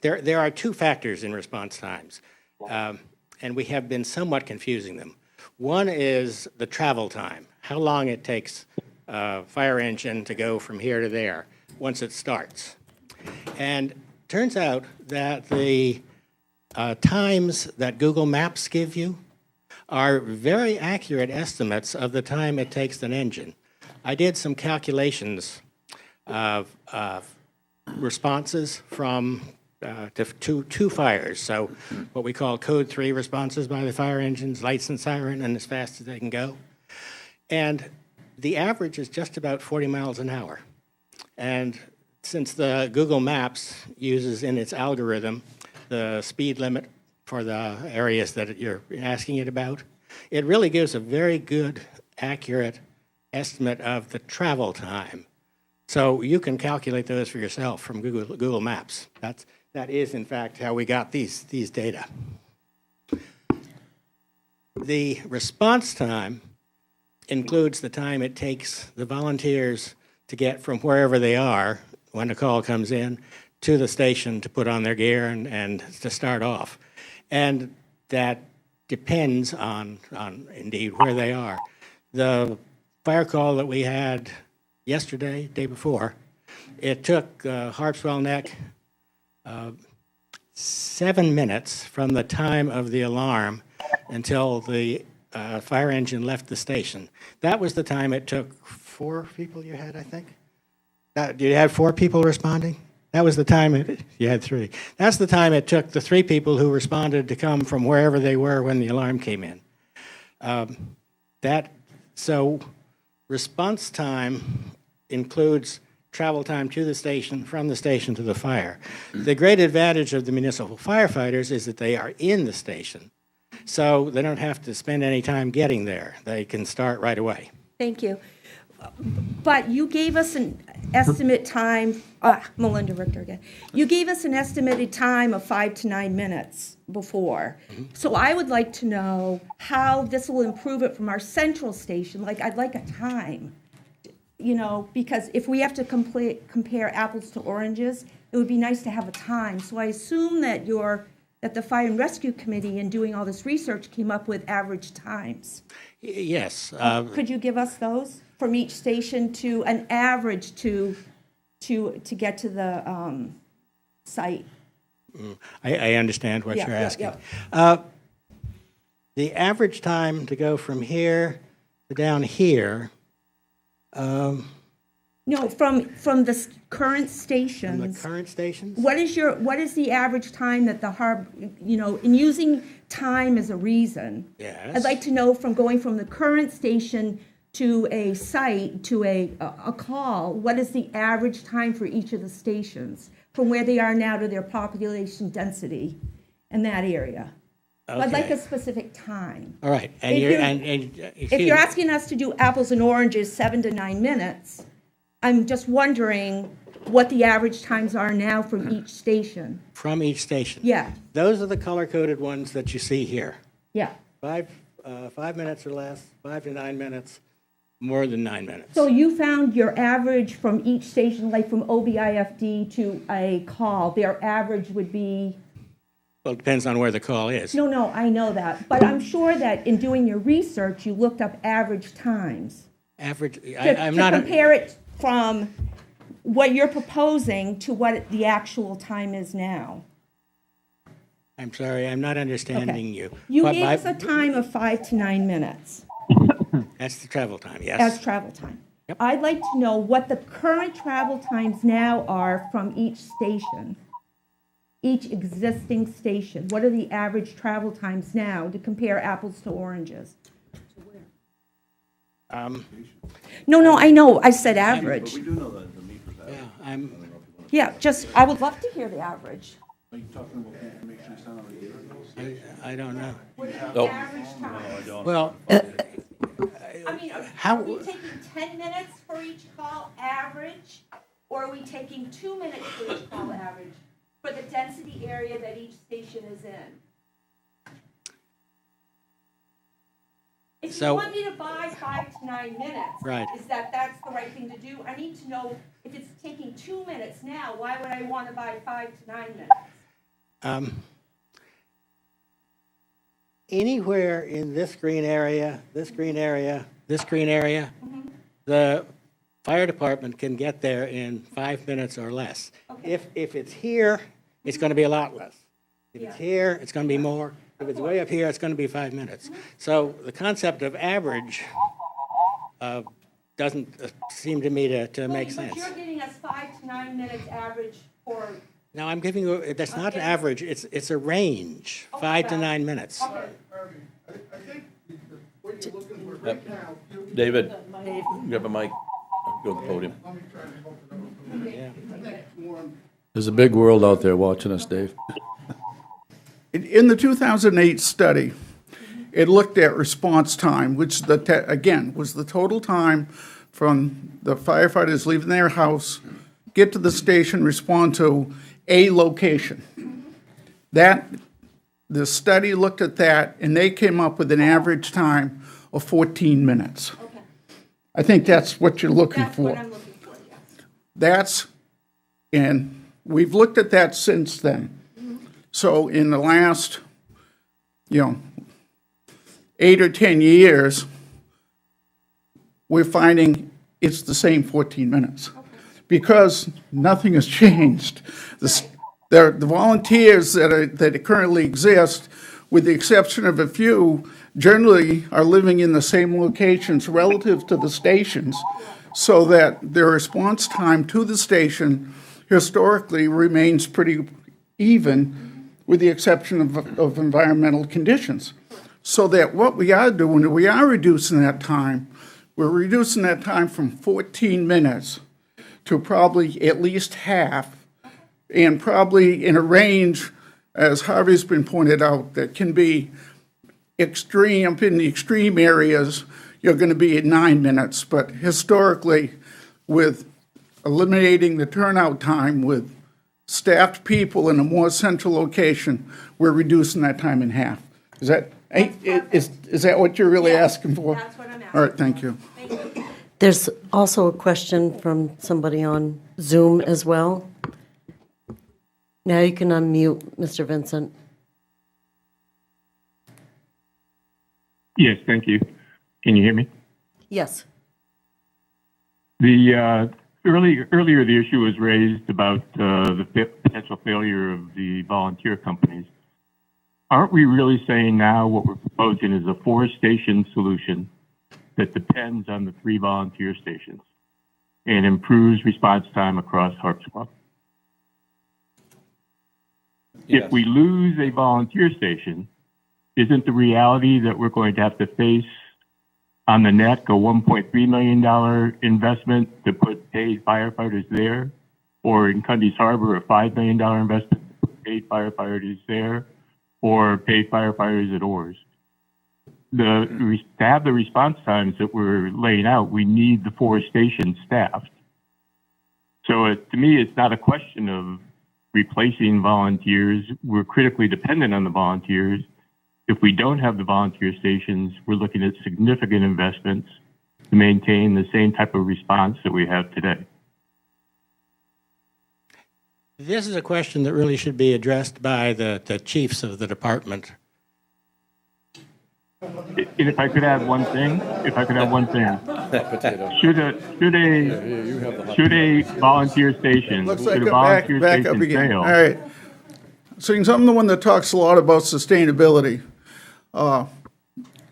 Speaker 11: there are two factors in response times, and we have been somewhat confusing them. One is the travel time, how long it takes a fire engine to go from here to there once it starts. And turns out that the times that Google Maps give you are very accurate estimates of the time it takes an engine. I did some calculations of responses from to two fires. So what we call code 3 responses by the fire engines, lights and siren, and as fast as they can go. And the average is just about 40 miles an hour. And since the Google Maps uses in its algorithm the speed limit for the areas that you're asking it about, it really gives a very good, accurate estimate of the travel time. So you can calculate those for yourself from Google Maps. That is, in fact, how we got these data. The response time includes the time it takes the volunteers to get from wherever they are when a call comes in to the station to put on their gear and to start off. And that depends on indeed where they are. The fire call that we had yesterday, day before, it took Harpswell Neck 7 minutes from the time of the alarm until the fire engine left the station. That was the time it took 4 people you had, I think? You had 4 people responding? That was the time you had 3. That's the time it took the 3 people who responded to come from wherever they were when the alarm came in. So response time includes travel time to the station, from the station to the fire. The great advantage of the municipal firefighters is that they are in the station, so they don't have to spend any time getting there. They can start right away.
Speaker 1: Thank you. But you gave us an estimate time, Melinda Richter again. You gave us an estimated time of 5 to 9 minutes before. So I would like to know how this will improve it from our central station. Like, I'd like a time, you know, because if we have to compare apples to oranges, it would be nice to have a time. So I assume that that the Fire and Rescue Committee, in doing all this research, came up with average times.
Speaker 11: Yes.
Speaker 1: Could you give us those from each station to an average to get to the site?
Speaker 11: I understand what you're asking. The average time to go from here to down here.
Speaker 1: No, from the current stations.
Speaker 11: From the current stations?
Speaker 1: What is the average time that in using time as a reason?
Speaker 11: Yes.
Speaker 1: I'd like to know from going from the current station to a site, to a call, what is the average time for each of the stations from where they are now to their population density in that area?
Speaker 11: Okay.
Speaker 1: I'd like a specific time.
Speaker 11: All right. And
Speaker 1: if you're asking us to do apples and oranges, 7 to 9 minutes, I'm just wondering what the average times are now from each station.
Speaker 11: From each station?
Speaker 1: Yeah.
Speaker 11: Those are the color-coded ones that you see here.
Speaker 1: Yeah.
Speaker 11: 5 minutes or less, 5 to 9 minutes, more than 9 minutes.
Speaker 1: So you found your average from each station, like from OBIFD to a call, their average would be?
Speaker 11: Well, it depends on where the call is.
Speaker 1: No, I know that. But I'm sure that in doing your research, you looked up average times.
Speaker 11: Average,
Speaker 1: I'm not compare it from what you're proposing to what the actual time is now.
Speaker 11: I'm sorry, I'm not understanding you.
Speaker 1: You gave us a time of 5 to 9 minutes.
Speaker 11: That's the travel time, yes.
Speaker 1: As travel time. Yep. I'd like to know what the current travel times now are from each station, each existing station. What are the average travel times now to compare apples to oranges? No, I know. I said average.
Speaker 2: But we do know that the meters have.
Speaker 1: Yeah, I would love to hear the average.
Speaker 2: Are you talking about the information you sent on the email?
Speaker 11: I don't know.
Speaker 1: What are the average times?
Speaker 11: Well,
Speaker 1: I mean,
Speaker 11: how
Speaker 1: are we taking 10 minutes for each call average, or are we taking 2 minutes for each call average for the density area that each station is in? If you
Speaker 11: So-
Speaker 1: want me to buy 5 to 9 minutes,
Speaker 11: Right.
Speaker 1: is that's the right thing to do? I need to know if it's taking 2 minutes now, why would I want to buy 5 to 9 minutes?
Speaker 11: Anywhere in this green area, this green area, this green area, the fire department can get there in 5 minutes or less. If it's here, it's going to be a lot less. If it's here, it's going to be more. If it's way up here, it's going to be 5 minutes. So the concept of average doesn't seem to me to make sense.
Speaker 1: But you're giving us 5 to 9 minutes average for,
Speaker 11: No, I'm giving you, that's not an average, it's a range, 5 to 9 minutes.
Speaker 2: David, you have a mic. Go to the podium.
Speaker 4: There's a big world out there watching us, Dave.
Speaker 12: In the 2008 study, it looked at response time, which again was the total time from the firefighters leaving their house, get to the station, respond to a location. The study looked at that, and they came up with an average time of 14 minutes.
Speaker 1: okay,
Speaker 12: I think that's what you're looking
Speaker 1: that's
Speaker 12: for.
Speaker 1: what I'm looking for, yes.
Speaker 12: And we've looked at that since then. So in the last, 8 or 10 years, we're finding it's the same 14 minutes. Because nothing has changed. The volunteers that currently exist, with the exception of a few, generally are living in the same locations relative to the stations, so that their response time to the station historically remains pretty even, with the exception of environmental conditions. So that what we are doing, we are reducing that time. We're reducing that time from 14 minutes to probably at least half, and probably in a range, as Harvey's been pointed out, that can be extreme. Up in the extreme areas, you're going to be at 9 minutes. But historically, with eliminating the turnout time with staffed people in a more central location, we're reducing that time in half. Is that what you're really asking for?
Speaker 1: That's what I'm asking.
Speaker 12: All right, thank you.
Speaker 1: Thank you.
Speaker 7: There's also a question from somebody on Zoom as well. Now you can unmute, Mr. Vincent.
Speaker 14: Yes, thank you. Can you hear me?
Speaker 7: Yes.
Speaker 14: The earlier the issue was raised about the potential failure of the volunteer companies. Aren't we really saying now what we're proposing is a 4-station solution that depends on the 3 volunteer stations and improves response time across Harpswell?
Speaker 2: Yes.
Speaker 14: If we lose a volunteer station, isn't the reality that we're going to have to face on the net a $1.3 million investment to put paid firefighters there, or in Cundy's Harbor a $5 million investment to put paid firefighters there, or paid firefighters at oars? To have the response times that we're laying out, we need the 4 stations staffed. So to me, it's not a question of replacing volunteers. We're critically dependent on the volunteers. If we don't have the volunteer stations, we're looking at significant investments to maintain the same type of response that we have today.
Speaker 11: This is a question that really should be addressed by the chiefs of the department.
Speaker 14: And if I could add one thing, should a volunteer station,
Speaker 12: Looks like
Speaker 14: should a
Speaker 12: a
Speaker 14: volunteer
Speaker 12: back up
Speaker 14: station
Speaker 12: again.
Speaker 14: fail?
Speaker 12: All right. So I'm the one that talks a lot about sustainability.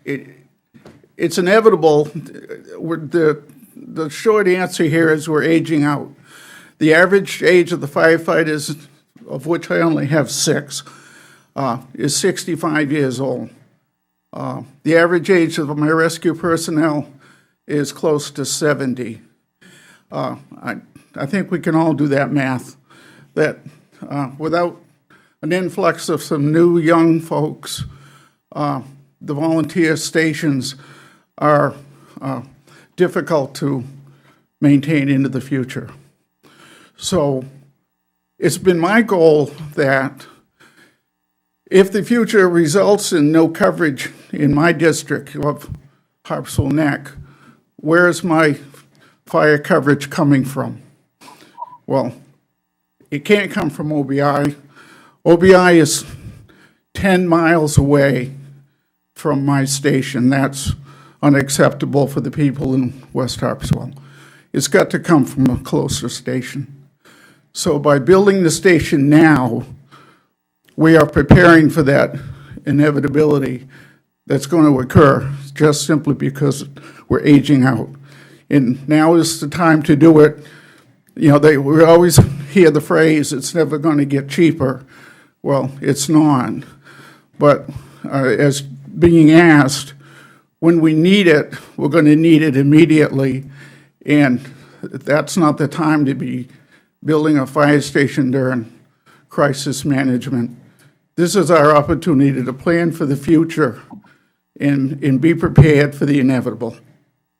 Speaker 12: It's inevitable. The short answer here is we're aging out. The average age of the firefighters, of which I only have 6, is 65 years old. The average age of my rescue personnel is close to 70. I think we can all do that math, that without an influx of some new young folks, the volunteer stations are difficult to maintain into the future. So it's been my goal that if the future results in no coverage in my district of Harpswell Neck, where's my fire coverage coming from? Well, it can't come from OBI. OBI is 10 miles away from my station. That's unacceptable for the people in West Harpswell. It's got to come from a closer station. So by building the station now, we are preparing for that inevitability that's going to occur just simply because we're aging out. And now is the time to do it. You know, we always hear the phrase, it's never going to get cheaper. Well, it's not. But as being asked, when we need it, we're going to need it immediately. And that's not the time to be building a fire station during crisis management. This is our opportunity to plan for the future and be prepared for the inevitable.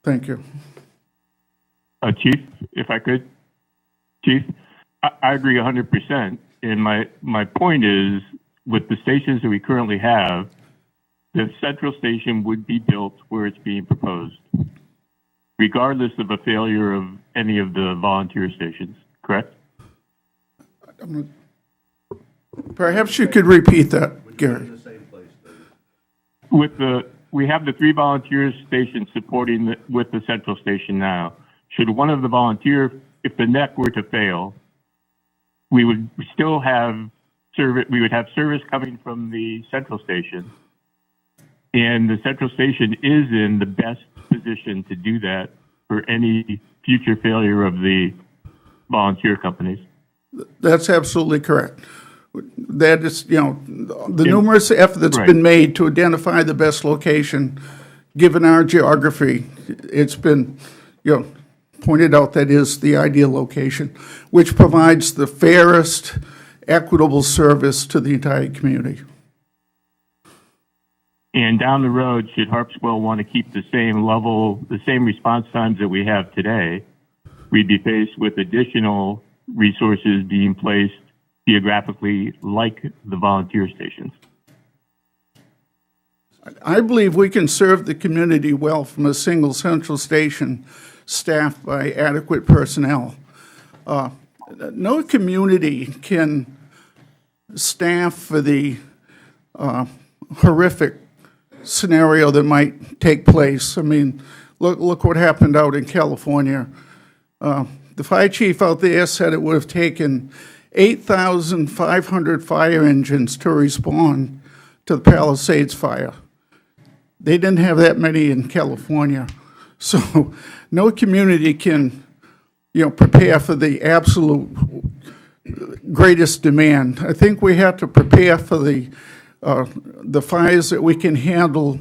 Speaker 12: Thank you.
Speaker 14: Chief, if I could. Chief, I agree 100%. And my point is, with the stations that we currently have, the central station would be built where it's being proposed, regardless of a failure of any of the volunteer stations, correct?
Speaker 12: Perhaps you could repeat that, Gary.
Speaker 14: We have the 3 volunteer stations supporting with the central station now. Should one of the volunteer, if the neck were to fail, we would still have service. We would have service coming from the central station, and the central station is in the best position to do that for any future failure of the volunteer companies.
Speaker 12: That's absolutely correct. That is, you know, the numerous effort that's been made to identify the best location, given our geography, it's been, you know, pointed out that is the ideal location, which provides the fairest, equitable service to the entire community.
Speaker 14: And down the road, should Harpswell want to keep the same level, the same response times that we have today, we'd be faced with additional resources being placed geographically like the volunteer stations.
Speaker 12: I believe we can serve the community well from a single central station staffed by adequate personnel. No community can staff for the horrific scenario that might take place. I mean, look what happened out in California. The fire chief out there said it would have taken 8,500 fire engines to respond to the Palisades fire. They didn't have that many in California. So no community can, you know, prepare for the absolute greatest demand. I think we have to prepare for the fires that we can handle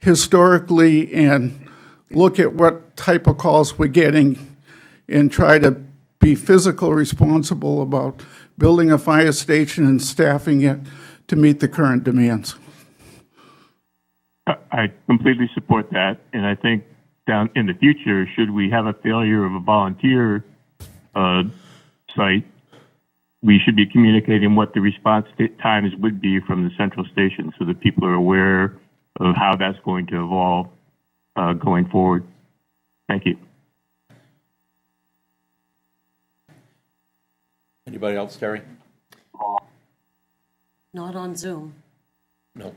Speaker 12: historically and look at what type of calls we're getting and try to be physical responsible about building a fire station and staffing it to meet the current demands.
Speaker 14: I completely support that, and I think down in the future, should we have a failure of a volunteer site, we should be communicating what the response times would be from the central station so that people are aware of how that's going to evolve going forward. Thank you.
Speaker 2: Anybody else, Terry?
Speaker 7: Not on Zoom.
Speaker 2: No.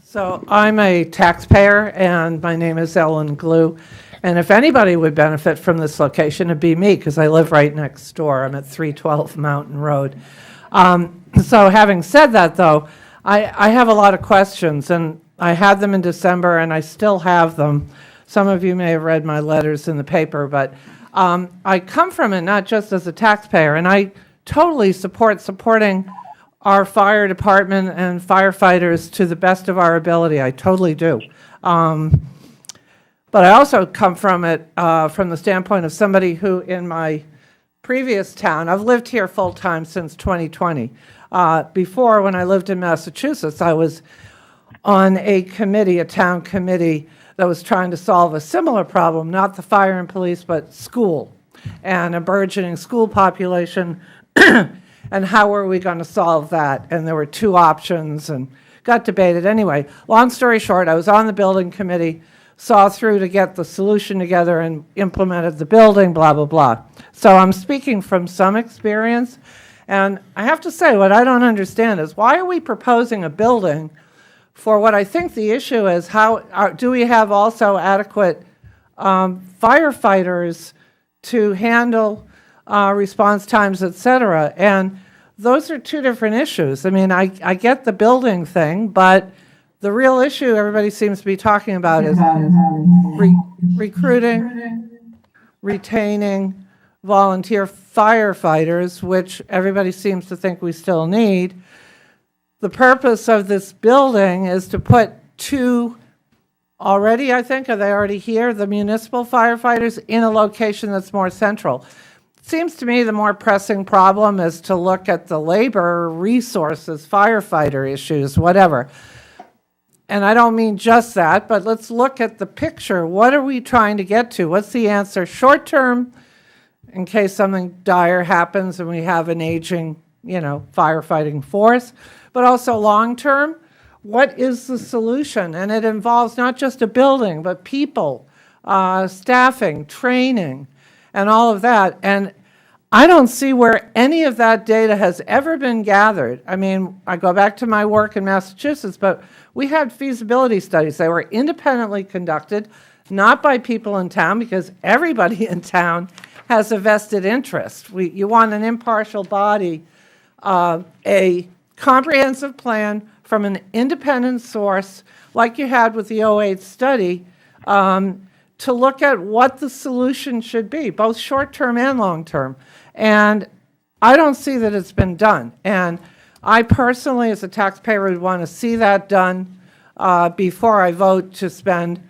Speaker 5: So I'm a taxpayer, and my name is Ellen Glue. And if anybody would benefit from this location, it'd be me, because I live right next door. I'm at 312 Mountain Road. So having said that, though, I have a lot of questions, and I had them in December, and I still have them. Some of you may have read my letters in the paper, but I come from it not just as a taxpayer, and I totally supporting our fire department and firefighters to the best of our ability. I totally do. But I also come from it from the standpoint of somebody who, in my previous town, I've lived here full-time since 2020. Before, when I lived in Massachusetts, I was on a committee, a town committee, that was trying to solve a similar problem, not the fire and police, but school, and a burgeoning school population. and how are we going to solve that? And there were two options and got debated. Anyway, long story short, I was on the building committee, saw through to get the solution together and implemented the building, blah, blah, blah. So I'm speaking from some experience. And I have to say, what I don't understand is why are we proposing a building for what I think the issue is, do we have also adequate firefighters to handle response times, et cetera? And those are two different issues. I mean, I get the building thing, but the real issue everybody seems to be talking about is recruiting, retaining volunteer firefighters, which everybody seems to think we still need. The purpose of this building is to put two already, I think, are they already here, the municipal firefighters in a location that's more central. It seems to me the more pressing problem is to look at the labor resources, firefighter issues, whatever. And I don't mean just that, but let's look at the picture. What are we trying to get to? What's the answer? Short term, in case something dire happens and we have an aging, firefighting force, but also long term, what is the solution? And it involves not just a building, but people, staffing, training, and all of that. And I don't see where any of that data has ever been gathered. I mean, I go back to my work in Massachusetts, but we had feasibility studies. They were independently conducted, not by people in town, because everybody in town has a vested interest. You want an impartial body, a comprehensive plan from an independent source, like you had with the '08 study, to look at what the solution should be, both short-term and long-term. And I don't see that it's been done. And I personally, as a taxpayer, would want to see that done before I vote to spend,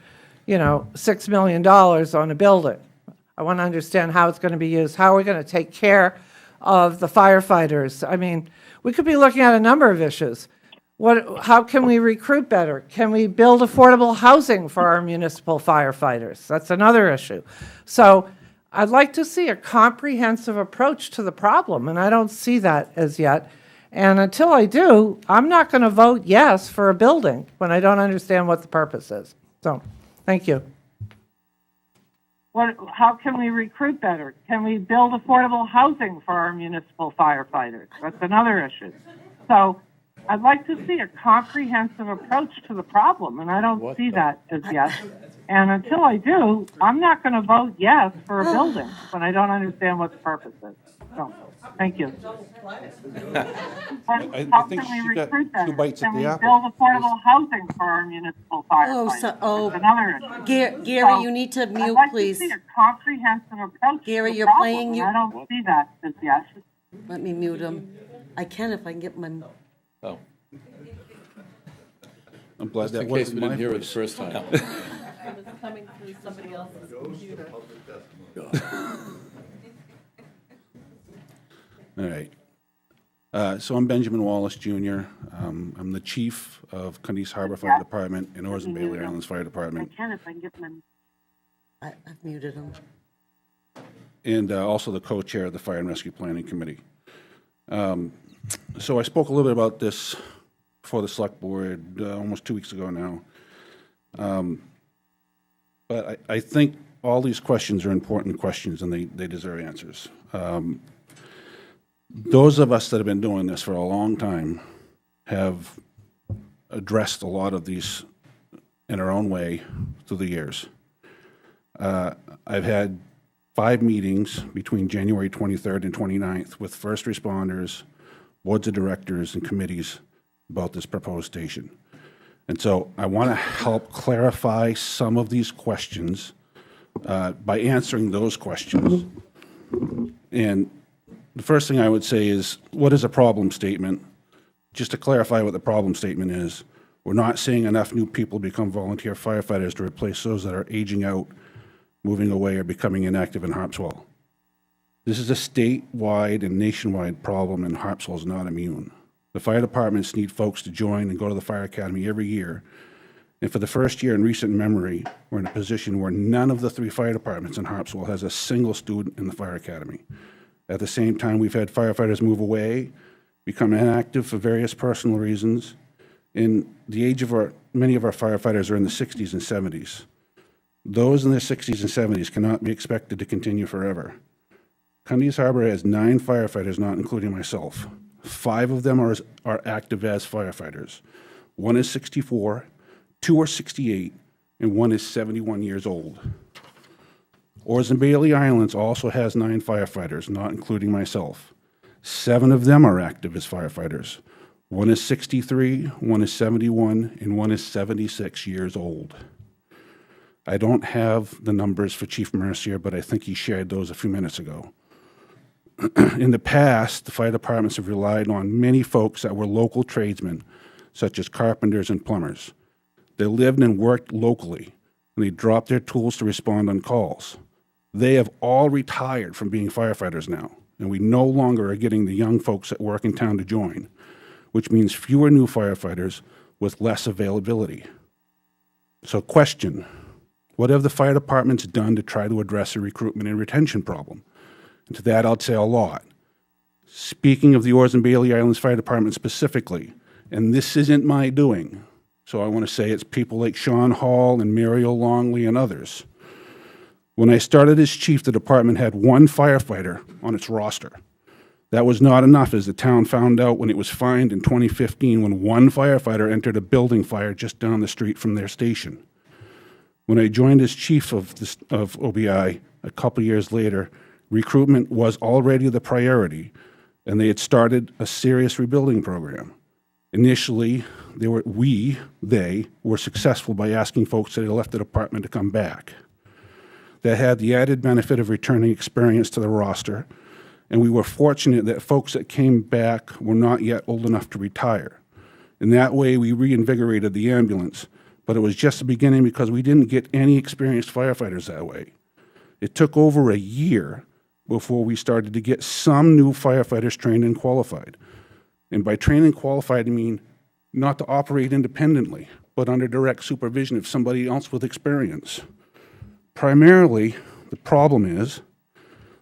Speaker 5: $6 million on a building. I want to understand how it's going to be used. How are we going to take care of the firefighters? I mean, we could be looking at a number of issues. How can we recruit better? Can we build affordable housing for our municipal firefighters? That's another issue. So I'd like to see a comprehensive approach to the problem, and I don't see that as yet. And until I do, I'm not going to vote yes for a building when I don't understand what the purpose is. So, thank you. How can we recruit better? Can we build affordable housing for our municipal firefighters? That's another issue. So I'd like to see a comprehensive approach to the problem, and I don't see that as yet. And until I do, I'm not going to vote yes for a building when I don't understand what the purpose is. So, thank you.
Speaker 15: I think she got 2 bites at the apple.
Speaker 5: Build affordable housing for our municipal firefighters. That's another issue.
Speaker 7: Gary, you need to mute, please.
Speaker 5: I'd like to see a comprehensive approach
Speaker 7: Gary,
Speaker 5: to the
Speaker 7: you're
Speaker 5: problem,
Speaker 7: playing.
Speaker 5: I don't see that as yet.
Speaker 7: Let me mute him. I can if I can get my.
Speaker 2: Oh.
Speaker 15: I'm glad
Speaker 4: Just
Speaker 15: that
Speaker 4: in case
Speaker 15: wasn't
Speaker 4: we
Speaker 15: my
Speaker 4: didn't hear it the
Speaker 15: voice.
Speaker 4: first time.
Speaker 5: It was coming through somebody else's computer.
Speaker 15: All right. So I'm Benjamin Wallace, Jr. I'm the chief of Cundies Harbor Fire Department and Orrs and Bailey Islands Fire Department,
Speaker 7: I've muted him.
Speaker 15: and also the co-chair of the Fire and Rescue Planning Committee. So I spoke a little bit about this before the select board almost 2 weeks ago now. But I think all these questions are important questions, and they deserve answers. Those of us that have been doing this for a long time have addressed a lot of these in our own way through the years. I've had 5 meetings between January 23rd and 29th with first responders, boards of directors, and committees about this proposed station. And so I want to help clarify some of these questions by answering those questions. And the first thing I would say is, what is a problem statement? Just to clarify what the problem statement is, we're not seeing enough new people become volunteer firefighters to replace those that are aging out, moving away, or becoming inactive in Harpswell. This is a statewide and nationwide problem, and Harpswell is not immune. The fire departments need folks to join and go to the fire academy every year. And for the first year in recent memory, we're in a position where none of the 3 fire departments in Harpswell has a single student in the fire academy. At the same time, we've had firefighters move away, become inactive for various personal reasons. In the age of many of our firefighters are in the 60s and 70s. Those in their 60s and 70s cannot be expected to continue forever. Cundies Harbor has 9 firefighters, not including myself. 5 of them are active as firefighters. 1 is 64, 2 are 68, and 1 is 71 years old. Orrs and Bailey Islands also has 9 firefighters, not including myself. 7 of them are active as firefighters. 1 is 63, 1 is 71, and 1 is 76 years old. I don't have the numbers for Chief Mercier, but I think he shared those a few minutes ago. In the past, the fire departments have relied on many folks that were local tradesmen, such as carpenters and plumbers. They lived and worked locally, and they dropped their tools to respond on calls. They have all retired from being firefighters now, and we no longer are getting the young folks that work in town to join, which means fewer new firefighters with less availability. So question, what have the fire departments done to try to address the recruitment and retention problem? And to that, I'd say a lot. Speaking of the Orrs and Bailey Islands Fire Department specifically, and this isn't my doing, so I want to say it's people like Sean Hall and Mariel Longley and others. When I started as chief, the department had 1 firefighter on its roster. That was not enough, as the town found out when it was fined in 2015 when 1 firefighter entered a building fire just down the street from their station. When I joined as chief of OBI a couple years later, recruitment was already the priority, and they had started a serious rebuilding program. Initially, they were successful by asking folks that had left the department to come back. That had the added benefit of returning experience to the roster, and we were fortunate that folks that came back were not yet old enough to retire. In that way, we reinvigorated the ambulance, but it was just the beginning because we didn't get any experienced firefighters that way. It took over a year before we started to get some new firefighters trained and qualified. And by trained and qualified, I mean not to operate independently, but under direct supervision of somebody else with experience. Primarily, the problem is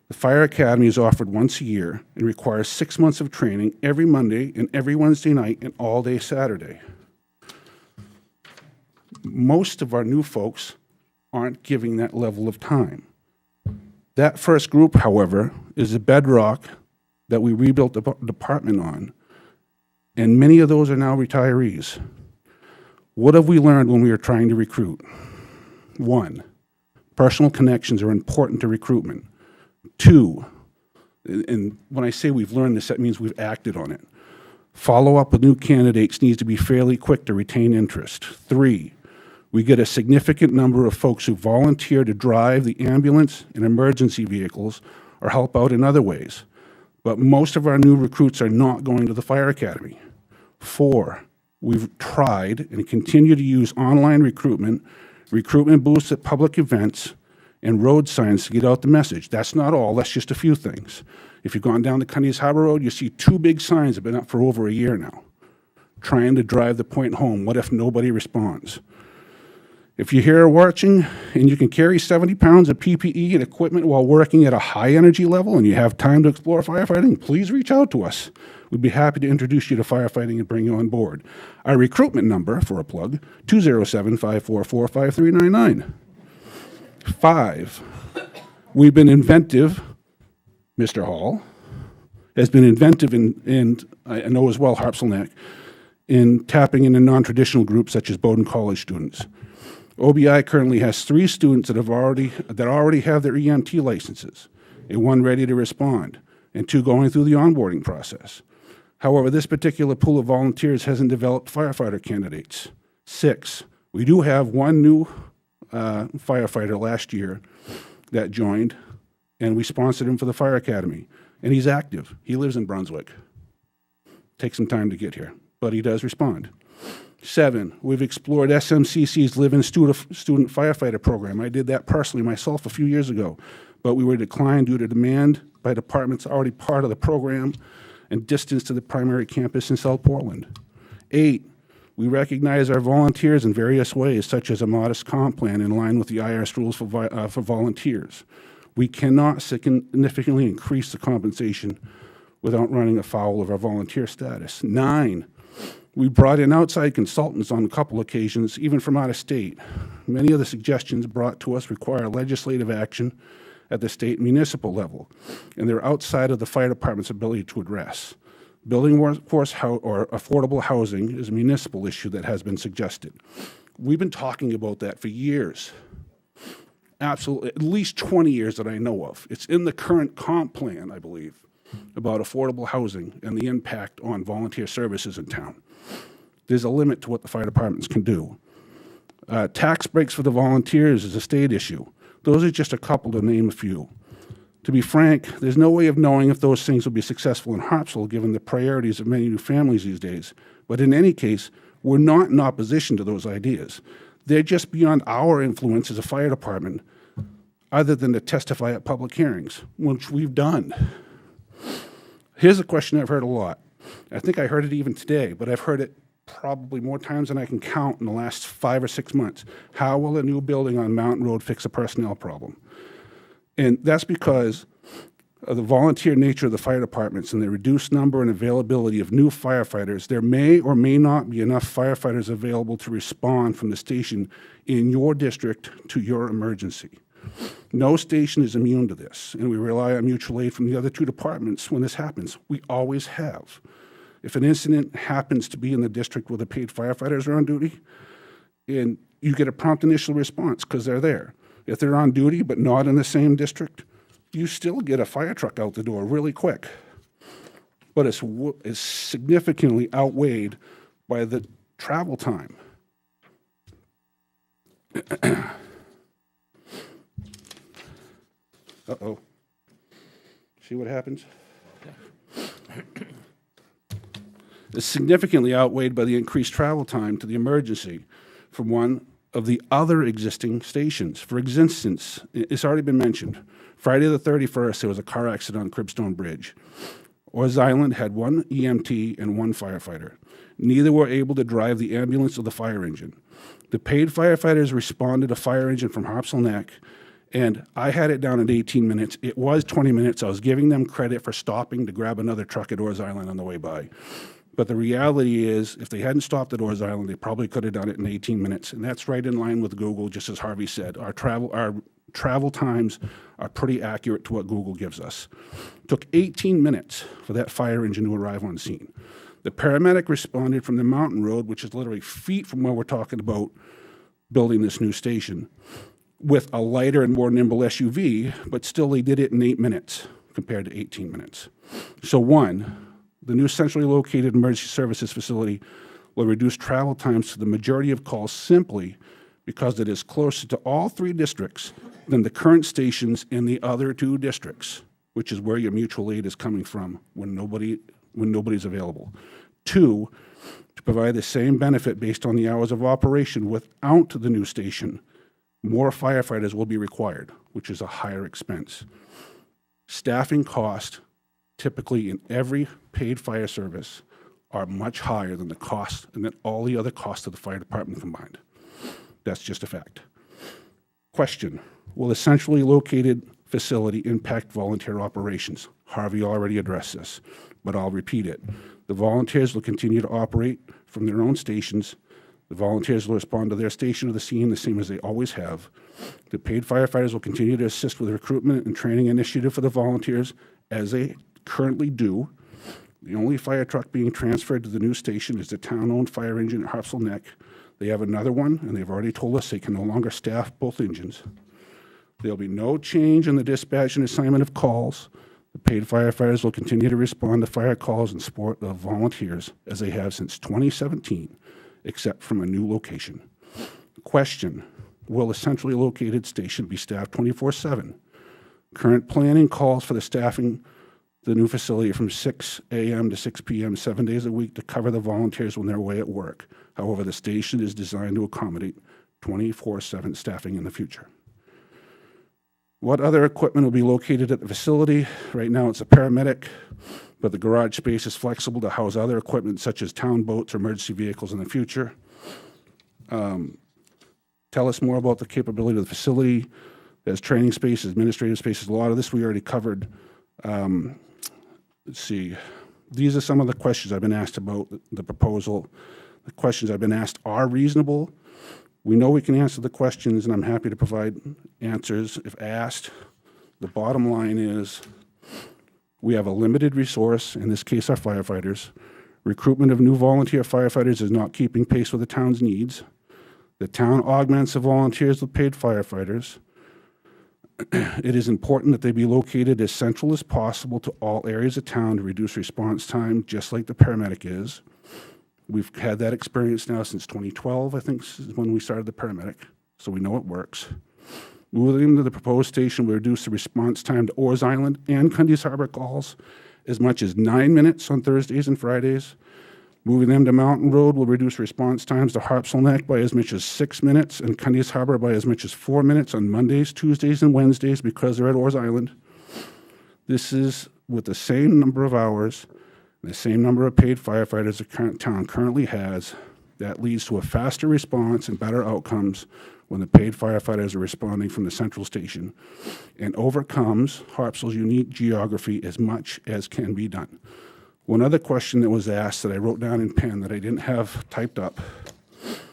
Speaker 15: the fire academy is offered once a year and requires 6 months of training every Monday and every Wednesday night and all day Saturday. Most of our new folks aren't giving that level of time. That first group, however, is the bedrock that we rebuilt the department on, and many of those are now retirees. What have we learned when we were trying to recruit? 1, personal connections are important to recruitment. 2, and when I say we've learned this, that means we've acted on it. Follow-up with new candidates needs to be fairly quick to retain interest. 3, we get a significant number of folks who volunteer to drive the ambulance and emergency vehicles or help out in other ways. But most of our new recruits are not going to the fire academy. 4, we've tried and continue to use online recruitment booths at public events, and road signs to get out the message. That's not all, that's just a few things. If you've gone down the Cundies Harbor Road, you see 2 big signs that have been up for over a year now, trying to drive the point home. What if nobody responds? If you're here watching and you can carry 70 pounds of PPE and equipment while working at a high energy level and you have time to explore firefighting, please reach out to us. We'd be happy to introduce you to firefighting and bring you on board. Our recruitment number, for a plug, 207-544-5399. 5, we've been inventive, Mr. Hall has been inventive and I know as well Harpswell Neck, in tapping into non-traditional groups such as Bowdoin College students. OBI currently has 3 students that already have their EMT licenses, and 1 ready to respond, and 2 going through the onboarding process. However, this particular pool of volunteers hasn't developed firefighter candidates. 6, we do have 1 new firefighter last year that joined, and we sponsored him for the fire academy, and he's active. He lives in Brunswick. Takes some time to get here, but he does respond. 7, we've explored SMCC's Live-In Student Firefighter Program. I did that personally myself a few years ago, but we were declined due to demand by departments already part of the program and distance to the primary campus in South Portland. 8, we recognize our volunteers in various ways, such as a modest comp plan in line with the IRS rules for volunteers. We cannot significantly increase the compensation without running afoul of our volunteer status. 9, we brought in outside consultants on a couple occasions, even from out of state. Many of the suggestions brought to us require legislative action at the state and municipal level, and they're outside of the fire department's ability to address. Building workforce or affordable housing is a municipal issue that has been suggested. We've been talking about that for years. Absolutely, at least 20 years that I know of. It's in the current comp plan, I believe, about affordable housing and the impact on volunteer services in town. There's a limit to what the fire departments can do. Tax breaks for the volunteers is a state issue. Those are just a couple to name a few. To be frank, there's no way of knowing if those things will be successful in Harpswell given the priorities of many new families these days. But in any case, we're not in opposition to those ideas. They're just beyond our influence as a fire department, other than to testify at public hearings, which we've done. Here's a question I've heard a lot. I think I heard it even today, but I've heard it probably more times than I can count in the last 5 or 6 months. How will a new building on Mountain Road fix a personnel problem? And that's because of the volunteer nature of the fire departments and the reduced number and availability of new firefighters. There may or may not be enough firefighters available to respond from the station in your district to your emergency. No station is immune to this, and we rely on mutual aid from the other 2 departments when this happens. We always have. If an incident happens to be in the district where the paid firefighters are on duty, and you get a prompt initial response because they're there. If they're on duty but not in the same district, you still get a fire truck out the door really quick. But it's significantly outweighed by the travel time. Uh-oh. See what happens? Is significantly outweighed by the increased travel time to the emergency from one of the other existing stations. For instance, it's already been mentioned, Friday the 31st, there was a car accident on Cribstone Bridge. Orr's Island had 1 EMT and 1 firefighter. Neither were able to drive the ambulance or the fire engine. The paid firefighters responded to fire engine from Harpswell Neck, and I had it down at 18 minutes. It was 20 minutes. I was giving them credit for stopping to grab another truck at Orr's Island on the way by. But the reality is, if they hadn't stopped at Orr's Island, they probably could have done it in 18 minutes. And that's right in line with Google, just as Harvey said. Our travel times are pretty accurate to what Google gives us. It took 18 minutes for that fire engine to arrive on scene. The paramedic responded from the Mountain Road, which is literally feet from where we're talking about building this new station, with a lighter and more nimble SUV, but still they did it in 8 minutes compared to 18 minutes. So 1, the new centrally located emergency services facility will reduce travel times to the majority of calls simply because it is closer to all 3 districts than the current stations in the other 2 districts, which is where your mutual aid is coming from when nobody's available. 2, to provide the same benefit based on the hours of operation without the new station, more firefighters will be required, which is a higher expense. Staffing costs, typically in every paid fire service, are much higher than the cost and than all the other costs of the fire department combined. That's just a fact. Question: will a centrally located facility impact volunteer operations? Harvey already addressed this, but I'll repeat it. The volunteers will continue to operate from their own stations. The volunteers will respond to their station of the scene the same as they always have. The paid firefighters will continue to assist with the recruitment and training initiative for the volunteers as they currently do. The only fire truck being transferred to the new station is the town-owned fire engine at Harpswell Neck. They have another one, and they've already told us they can no longer staff both engines. There'll be no change in the dispatch and assignment of calls. The paid firefighters will continue to respond to fire calls in support of volunteers as they have since 2017, except from a new location. Question: will a centrally located station be staffed 24/7? Current planning calls for the staffing the new facility from 6 a.m. to 6 p.m. 7 days a week to cover the volunteers when they're away at work. However, the station is designed to accommodate 24/7 staffing in the future. What other equipment will be located at the facility? Right now it's a paramedic, but the garage space is flexible to house other equipment such as town boats or emergency vehicles in the future. Tell us more about the capability of the facility. as training spaces, administrative spaces. A lot of this we already covered. Let's see. These are some of the questions I've been asked about the proposal. The questions I've been asked are reasonable. We know we can answer the questions, and I'm happy to provide answers if asked. The bottom line is we have a limited resource, in this case our firefighters. Recruitment of new volunteer firefighters is not keeping pace with the town's needs. The town augments the volunteers with paid firefighters. It is important that they be located as central as possible to all areas of town to reduce response time, just like the paramedic is. We've had that experience now since 2012, I think, is when we started the paramedic, so we know it works. Moving to the proposed station will reduce the response time to Orr's Island and Cundy's Harbor calls as much as 9 minutes on Thursdays and Fridays. Moving them to Mountain Road will reduce response times to Harpswell Neck by as much as 6 minutes and Cundy's Harbor by as much as 4 minutes on Mondays, Tuesdays, and Wednesdays because they're at Orr's Island. This is with the same number of hours and the same number of paid firefighters the current town currently has. That leads to a faster response and better outcomes when the paid firefighters are responding from the central station and overcomes Harpswell's unique geography as much as can be done. One other question that was asked that I wrote down in pen that I didn't have typed up: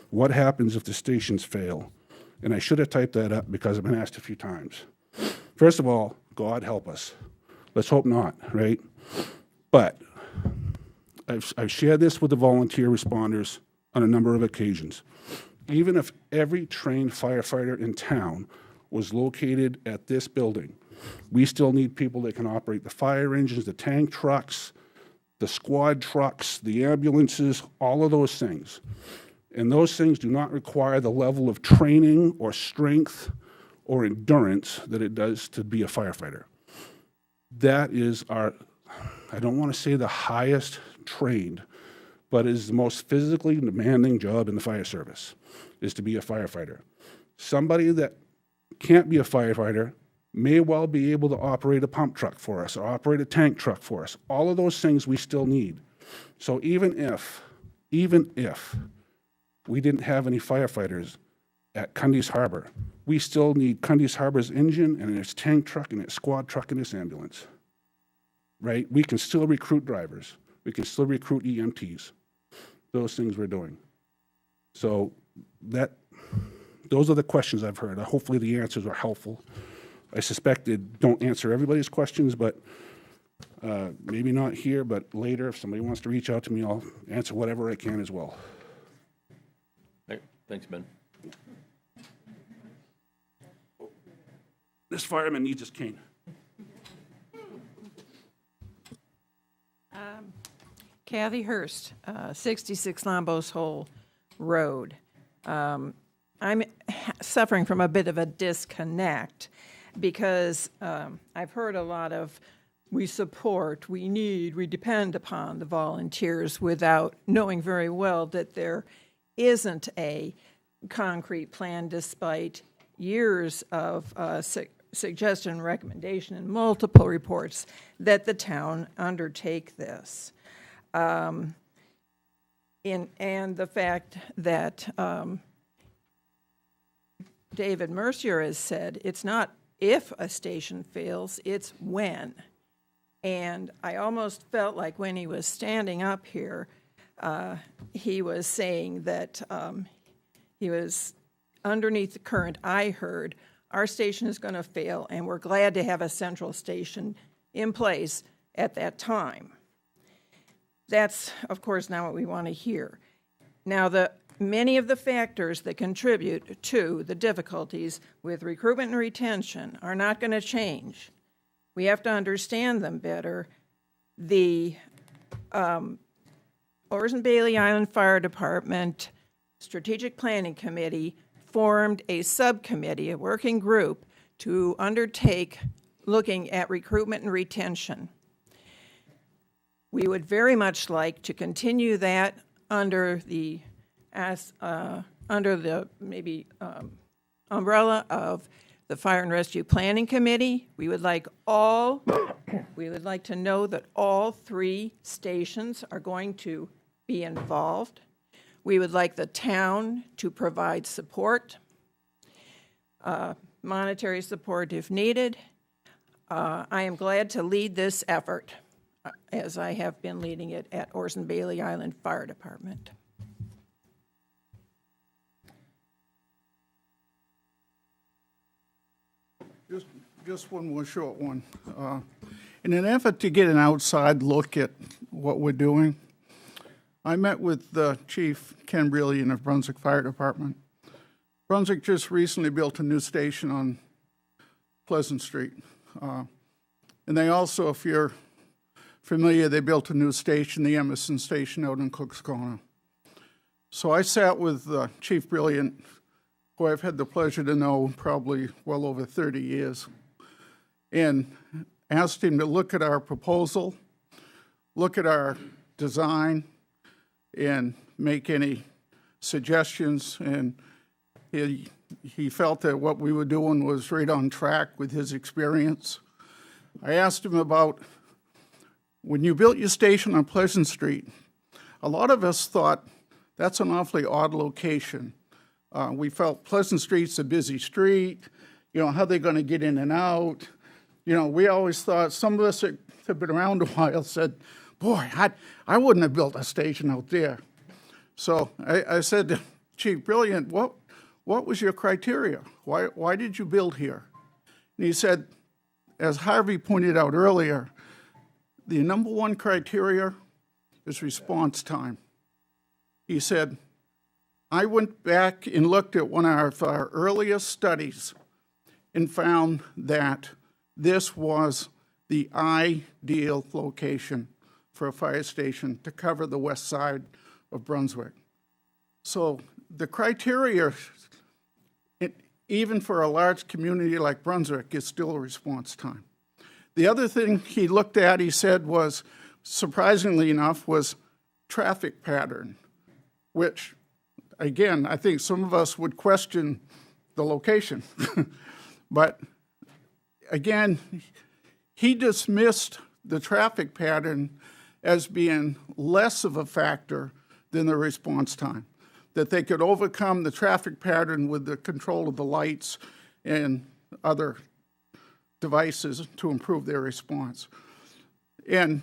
Speaker 15: what happens if the stations fail? And I should have typed that up because I've been asked a few times. First of all, God help us. Let's hope not, right? But I've shared this with the volunteer responders on a number of occasions. Even if every trained firefighter in town was located at this building, we still need people that can operate the fire engines, the tank trucks, the squad trucks, the ambulances, all of those things. And those things do not require the level of training or strength or endurance that it does to be a firefighter. That is our, I don't want to say the highest trained, but is the most physically demanding job in the fire service, is to be a firefighter. Somebody that can't be a firefighter may well be able to operate a pump truck for us or operate a tank truck for us. All of those things we still need. So even if we didn't have any firefighters at Cundy's Harbor, we still need Cundy's Harbor's engine and its tank truck and its squad truck and its ambulance, right? We can still recruit drivers. We can still recruit EMTs. Those things we're doing. So those are the questions I've heard. Hopefully the answers are helpful. I suspect it don't answer everybody's questions, but maybe not here, but later, if somebody wants to reach out to me, I'll answer whatever I can as well.
Speaker 2: Thanks, Ben.
Speaker 15: This fireman needs his cane.
Speaker 16: Kathy Hurst, 66 Lombos Hole Road. I'm suffering from a bit of a disconnect because I've heard a lot of we support, we need, we depend upon the volunteers without knowing very well that there isn't a concrete plan despite years of suggestion and recommendation in multiple reports that the town undertake this. And the fact that David Mercier has said, it's not if a station fails, it's when. And I almost felt like when he was standing up here, he was saying that he was underneath the current. I heard our station is going to fail, and we're glad to have a central station in place at that time. That's, of course, not what we want to hear. Now, many of the factors that contribute to the difficulties with recruitment and retention are not going to change. We have to understand them better. The Orr's and Bailey Island Fire Department Strategic Planning Committee formed a subcommittee, a working group, to undertake looking at recruitment and retention. We would very much like to continue that under the umbrella of the Fire and Rescue Planning Committee. We would like to know that all 3 stations are going to be involved. We would like the town to provide support. monetary support if needed. I am glad to lead this effort, as I have been leading it at Orson Bailey Island Fire Department.
Speaker 12: Just one more short one. In an effort to get an outside look at what we're doing, I met with Chief Ken Brilliant of Brunswick Fire Department. Brunswick just recently built a new station on Pleasant Street. And they also, if you're familiar, they built a new station, the Emerson Station out in Cook's Corner. So I sat with Chief Brilliant, who I've had the pleasure to know probably well over 30 years, and asked him to look at our proposal, look at our design, and make any suggestions. And he felt that what we were doing was right on track with his experience. I asked him about, when you built your station on Pleasant Street, a lot of us thought that's an awfully odd location. We felt Pleasant Street's a busy street. You know, how are they going to get in and out? You know, we always thought, some of us that have been around a while said, boy, I wouldn't have built a station out there. So I said to Chief Brilliant, what was your criteria? Why did you build here? And he said, as Harvey pointed out earlier, the number one criteria is response time. He said, I went back and looked at one of our earliest studies and found that this was the ideal location for a fire station to cover the west side of Brunswick. So the criteria, even for a large community like Brunswick, is still a response time. The other thing he looked at, he said, was, surprisingly enough, was traffic pattern, which, again, I think some of us would question the location. But again, he dismissed the traffic pattern as being less of a factor than the response time, that they could overcome the traffic pattern with the control of the lights and other devices to improve their response. And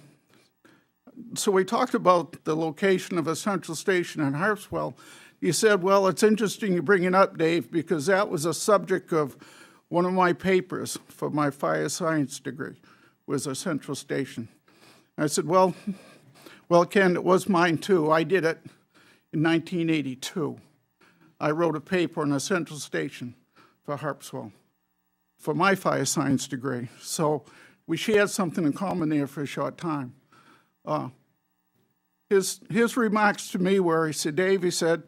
Speaker 12: so we talked about the location of a central station in Harpswell. You said, well, it's interesting you bring it up, Dave, because that was a subject of one of my papers for my fire science degree, was a central station. I said, well, Ken, it was mine too. I did it in 1982. I wrote a paper on a central station for Harpswell for my fire science degree. So we shared something in common there for a short time. His remarks to me were, he said, Dave, he said,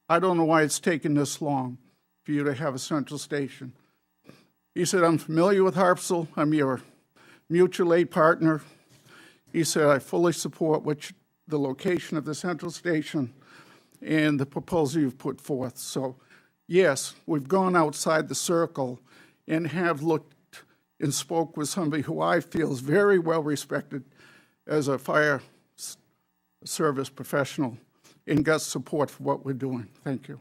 Speaker 12: I don't know why it's taken this long for you to have a central station. He said, I'm familiar with Harpswell. I'm your mutual aid partner. He said, I fully support the location of the central station and the proposal you've put forth. So, yes, we've gone outside the circle and have looked and spoke with somebody who I feel is very well respected as a fire service professional and got support for what we're doing. Thank you.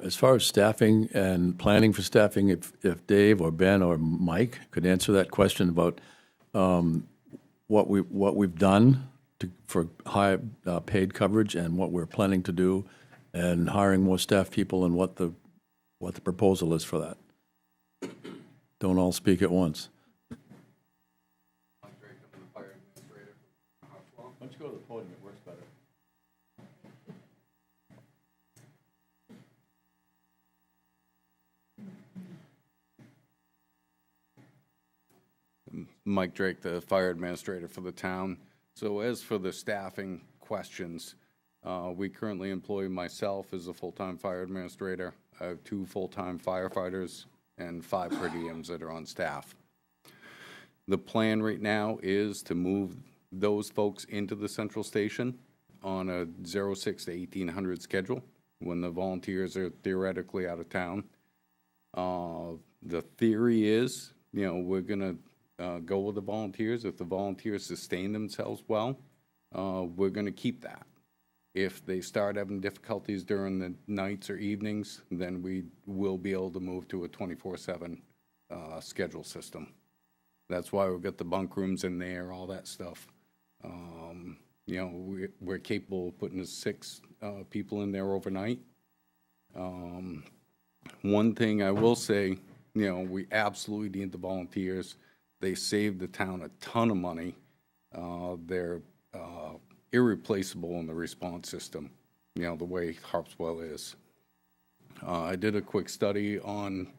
Speaker 4: As far as staffing and planning for staffing, if Dave or Ben or Mike could answer that question about what we've done for high paid coverage and what we're planning to do, and hiring more staff people, and what the proposal is for that. Don't all speak at once.
Speaker 2: Why don't you go to the podium? It works better.
Speaker 17: Mike Drake, the fire administrator for the town. So as for the staffing questions, we currently employ myself as a full-time fire administrator. I have 2 full-time firefighters and 5 per diems that are on staff. The plan right now is to move those folks into the central station on a 06 to 1800 schedule when the volunteers are theoretically out of town. The theory is, we're going to go with the volunteers. If the volunteers sustain themselves well, we're going to keep that. If they start having difficulties during the nights or evenings, then we will be able to move to a 24/7 schedule system. That's why we've got the bunk rooms in there, all that stuff. You know, we're capable of putting 6 people in there overnight. One thing I will say, you know, we absolutely need the volunteers. They save the town a ton of money. They're irreplaceable in the response system, you know, the way Harpswell is. I did a quick study on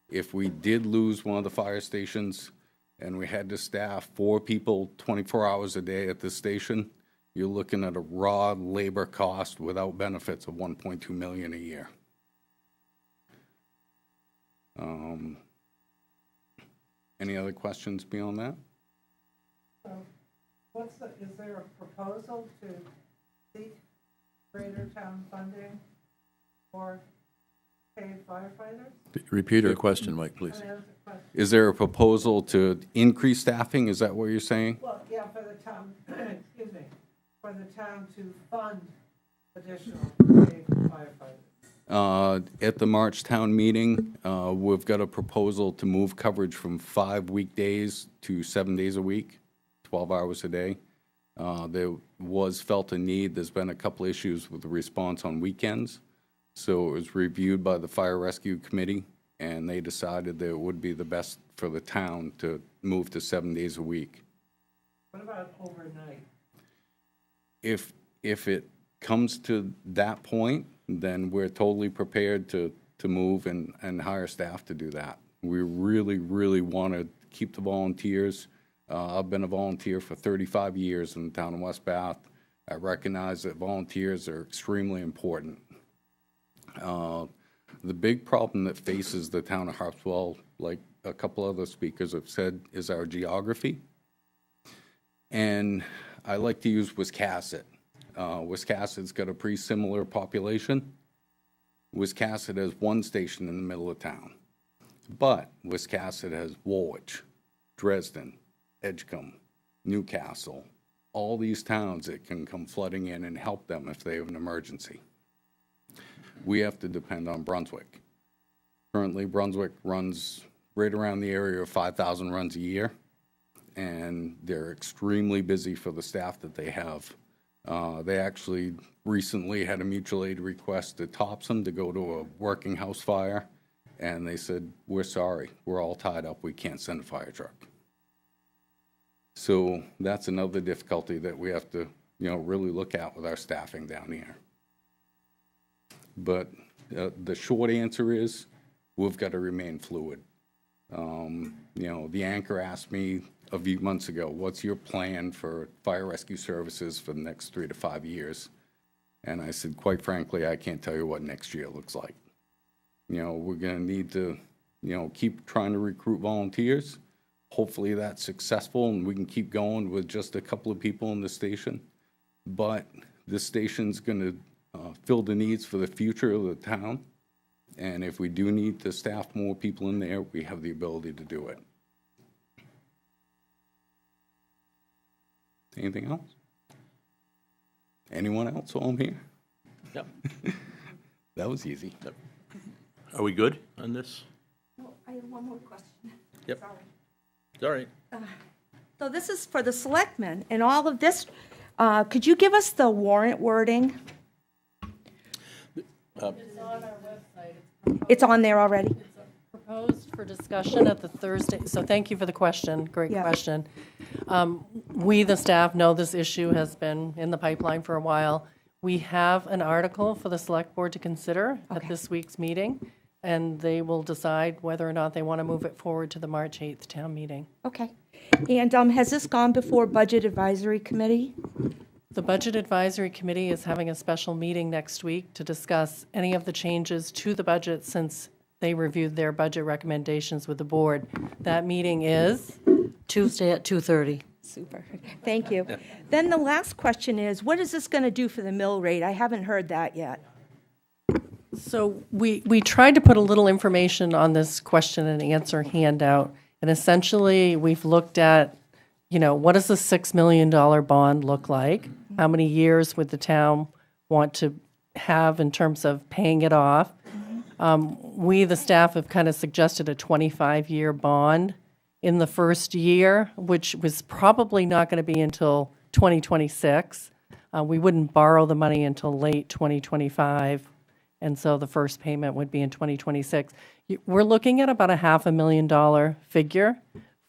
Speaker 17: if we did lose one of the fire stations and we had to staff 4 people 24 hours a day at this station, you're looking at a raw labor cost without benefits of $1.2 million a year. Any other questions beyond that?
Speaker 5: Is there a proposal to seek greater town funding for paid firefighters?
Speaker 4: Repeat your question, Mike, please.
Speaker 17: Is there a proposal to increase staffing? Is that what you're saying?
Speaker 5: Well, yeah, for the town, excuse me, for the town to fund additional paid firefighters.
Speaker 17: At the March town meeting, we've got a proposal to move coverage from 5 weekdays to 7 days a week, 12 hours a day. There was felt a need. There's been a couple issues with the response on weekends. So it was reviewed by the Fire Rescue Committee, and they decided that it would be the best for the town to move to 7 days a week.
Speaker 5: What about overnight?
Speaker 17: If it comes to that point, then we're totally prepared to move and hire staff to do that. We really, really want to keep the volunteers. I've been a volunteer for 35 years in the town of West Bath. I recognize that volunteers are extremely important. The big problem that faces the town of Harpswell, like a couple other speakers have said, is our geography. And I like to use Wiscasset. Wiscasset's got a pretty similar population. Wiscasset has one station in the middle of town. But Wiscasset has Woolwich, Dresden, Edgecombe, Newcastle, all these towns that can come flooding in and help them if they have an emergency. We have to depend on Brunswick. Currently, Brunswick runs right around the area of 5,000 runs a year, and they're extremely busy for the staff that they have. They actually recently had a mutual aid request to Topsom to go to a working house fire, and they said, "We're sorry, we're all tied up, we can't send a fire truck." So that's another difficulty that we have to, really look at with our staffing down here. But the short answer is we've got to remain fluid. The anchor asked me a few months ago, what's your plan for fire rescue services for the next 3 to 5 years? And I said, quite frankly, I can't tell you what next year looks like. We're going to need to, keep trying to recruit volunteers. Hopefully that's successful and we can keep going with just a couple of people in the station. But this station's going to fill the needs for the future of the town. And if we do need to staff more people in there, we have the ability to do it. Anything else? Anyone else while I'm here?
Speaker 2: Yep.
Speaker 17: That was easy.
Speaker 2: Yep. Are we good on this?
Speaker 1: No, I have one more question.
Speaker 2: Yep.
Speaker 1: Sorry.
Speaker 2: It's all right.
Speaker 1: So this is for the selectmen, and all of this, could you give us the warrant wording?
Speaker 7: It's on our website.
Speaker 1: It's on there already?
Speaker 7: Proposed for discussion at the Thursday, so thank you for the question, great question. We, the staff, know this issue has been in the pipeline for a while. We have an article for the select board to consider at this week's meeting, and they will decide whether or not they want to move it forward to the March 8th town meeting.
Speaker 1: Okay. And has this gone before Budget Advisory Committee?
Speaker 7: The Budget Advisory Committee is having a special meeting next week to discuss any of the changes to the budget since they reviewed their budget recommendations with the board. That meeting is
Speaker 18: Tuesday at 2:30.
Speaker 1: Super. Thank you. Then the last question is, what is this going to do for the mill rate? I haven't heard that yet.
Speaker 7: So we tried to put a little information on this question and answer handout. And essentially, we've looked at, what does the $6 million bond look like? How many years would the town
Speaker 19: want to have in terms of paying it off. We, the staff, have kind of suggested a 25-year bond in the first year, which was probably not going to be until 2026. We wouldn't borrow the money until late 2025, and so the first payment would be in 2026. We're looking at about a $500,000 figure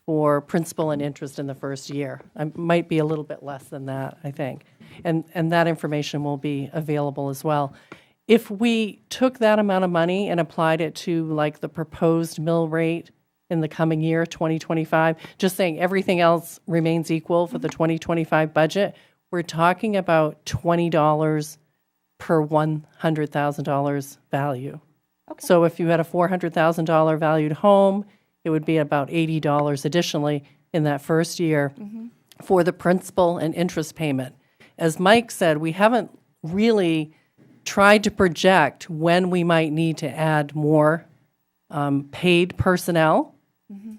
Speaker 19: for principal and interest in the first year. It might be a little bit less than that, I think. And that information will be available as well. If we took that amount of money and applied it to like the proposed mill rate in the coming year, 2025, just saying everything else remains equal for the 2025 budget, we're talking about $20 per $100,000 value. Okay. So if you had a $400,000 valued home, it would be about $80 additionally in that first year for the principal and interest payment. As Mike said, we haven't really tried to project when we might need to add more paid personnel,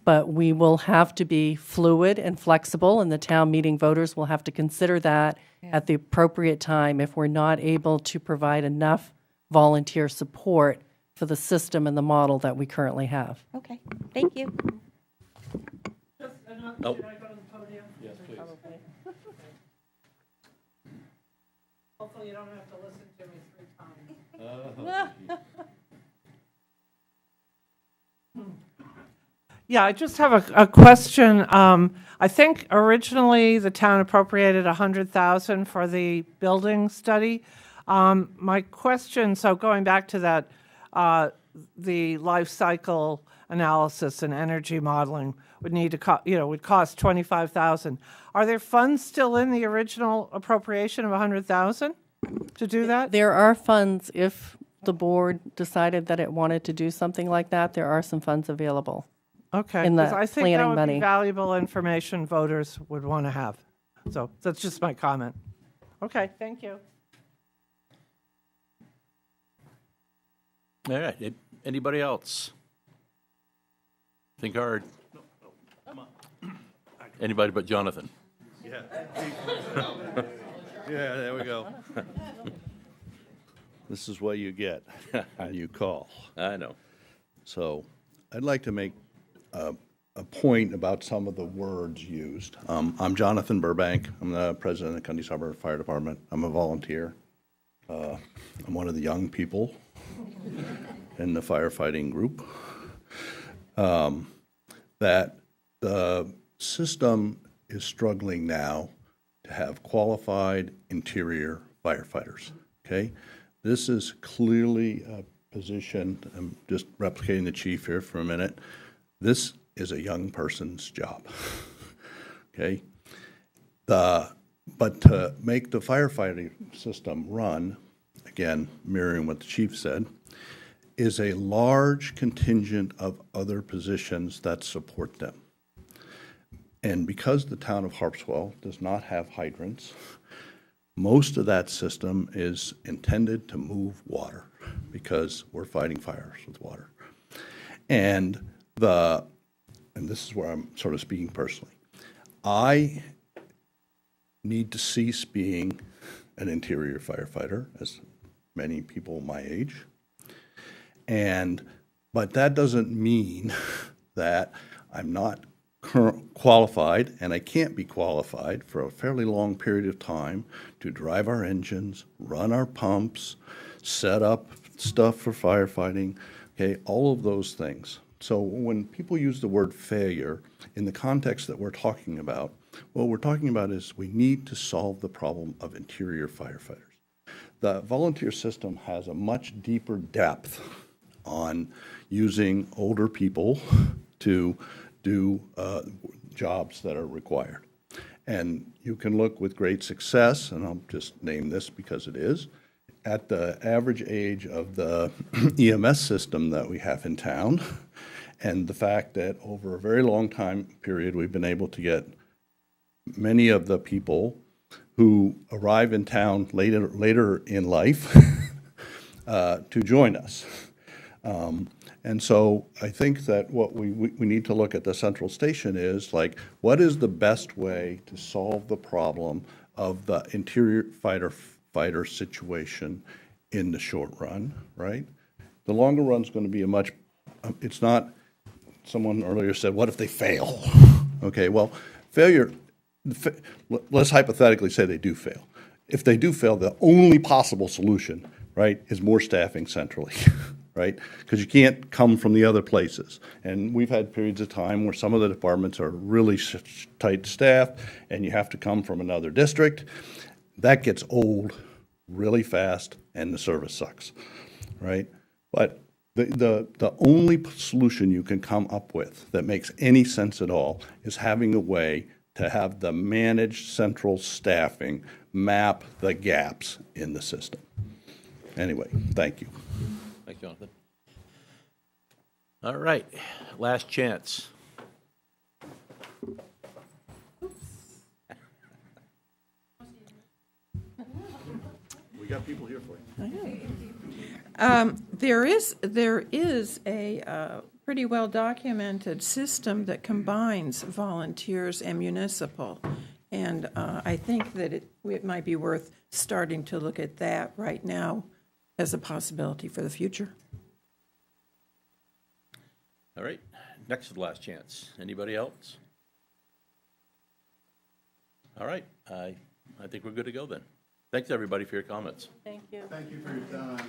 Speaker 19: but we will have to be fluid and flexible, and the town meeting voters will have to consider that at the appropriate time if we're not able to provide enough volunteer support for the system and the model that we currently have.
Speaker 1: Okay, thank you.
Speaker 2: Oh.
Speaker 5: Should I go to the podium?
Speaker 2: Yes, please.
Speaker 5: Hopefully you don't have to listen to me 3 times. Yeah, I just have a question. I think originally the town appropriated $100,000 for the building study. My question, so going back to that, the life cycle analysis and energy modeling would need to would cost $25,000. Are there funds still in the original appropriation of $100,000 to do that?
Speaker 19: There are funds if the board decided that it wanted to do something like that. There are some funds available.
Speaker 5: Okay,
Speaker 19: in the
Speaker 5: 'cause I think
Speaker 19: planning
Speaker 5: that would
Speaker 19: money.
Speaker 5: be valuable information voters would want to have. So that's just my comment. Okay, thank you.
Speaker 2: All right, anybody else? Think hard. Anybody but Jonathan?
Speaker 20: Yeah. Yeah, there we go. This is what you get when you call.
Speaker 2: I know.
Speaker 20: So I'd like to make a point about some of the words used. I'm Jonathan Burbank. I'm the president of the Cundy Suburb Fire Department. I'm a volunteer. I'm one of the young people in the firefighting group. That the system is struggling now to have qualified interior firefighters, okay? This is clearly a position, I'm just replicating the chief here for a minute. This is a young person's job, okay? But to make the firefighting system run, again, mirroring what the chief said, is a large contingent of other positions that support them. And because the town of Harpswell does not have hydrants, most of that system is intended to move water because we're fighting fires with water. And this is where I'm sort of speaking personally. I need to cease being an interior firefighter, as many people my age. But that doesn't mean that I'm not qualified, and I can't be qualified for a fairly long period of time to drive our engines, run our pumps, set up stuff for firefighting, okay, all of those things. So when people use the word failure in the context that we're talking about, what we're talking about is we need to solve the problem of interior firefighters. The volunteer system has a much deeper depth on using older people to do jobs that are required. And you can look with great success, and I'll just name this because it is, at the average age of the EMS system that we have in town, and the fact that over a very long time period, we've been able to get many of the people who arrive in town later in life to join us. And so I think that what we need to look at the central station is like, what is the best way to solve the problem of the interior firefighter situation in the short run, right? The longer run's going to be a much, it's not, someone earlier said, what if they fail? Okay, well, failure, let's hypothetically say they do fail. If they do fail, the only possible solution, right, is more staffing centrally, right? Because you can't come from the other places. And we've had periods of time where some of the departments are really tight staffed and you have to come from another district. That gets old really fast and the service sucks, right? But the only solution you can come up with that makes any sense at all is having a way to have the managed central staffing map the gaps in the system. Anyway, thank you.
Speaker 2: Thanks, Jonathan. All right, last chance.
Speaker 20: We got people here for you.
Speaker 16: There is a pretty well documented system that combines volunteers and municipal, and I think that it might be worth starting to look at that right now as a possibility for the future.
Speaker 2: All right, next is the last chance. Anybody else? All right, I think we're good to go then. Thanks, everybody, for your comments.
Speaker 19: Thank you.
Speaker 10: Thank you for your time.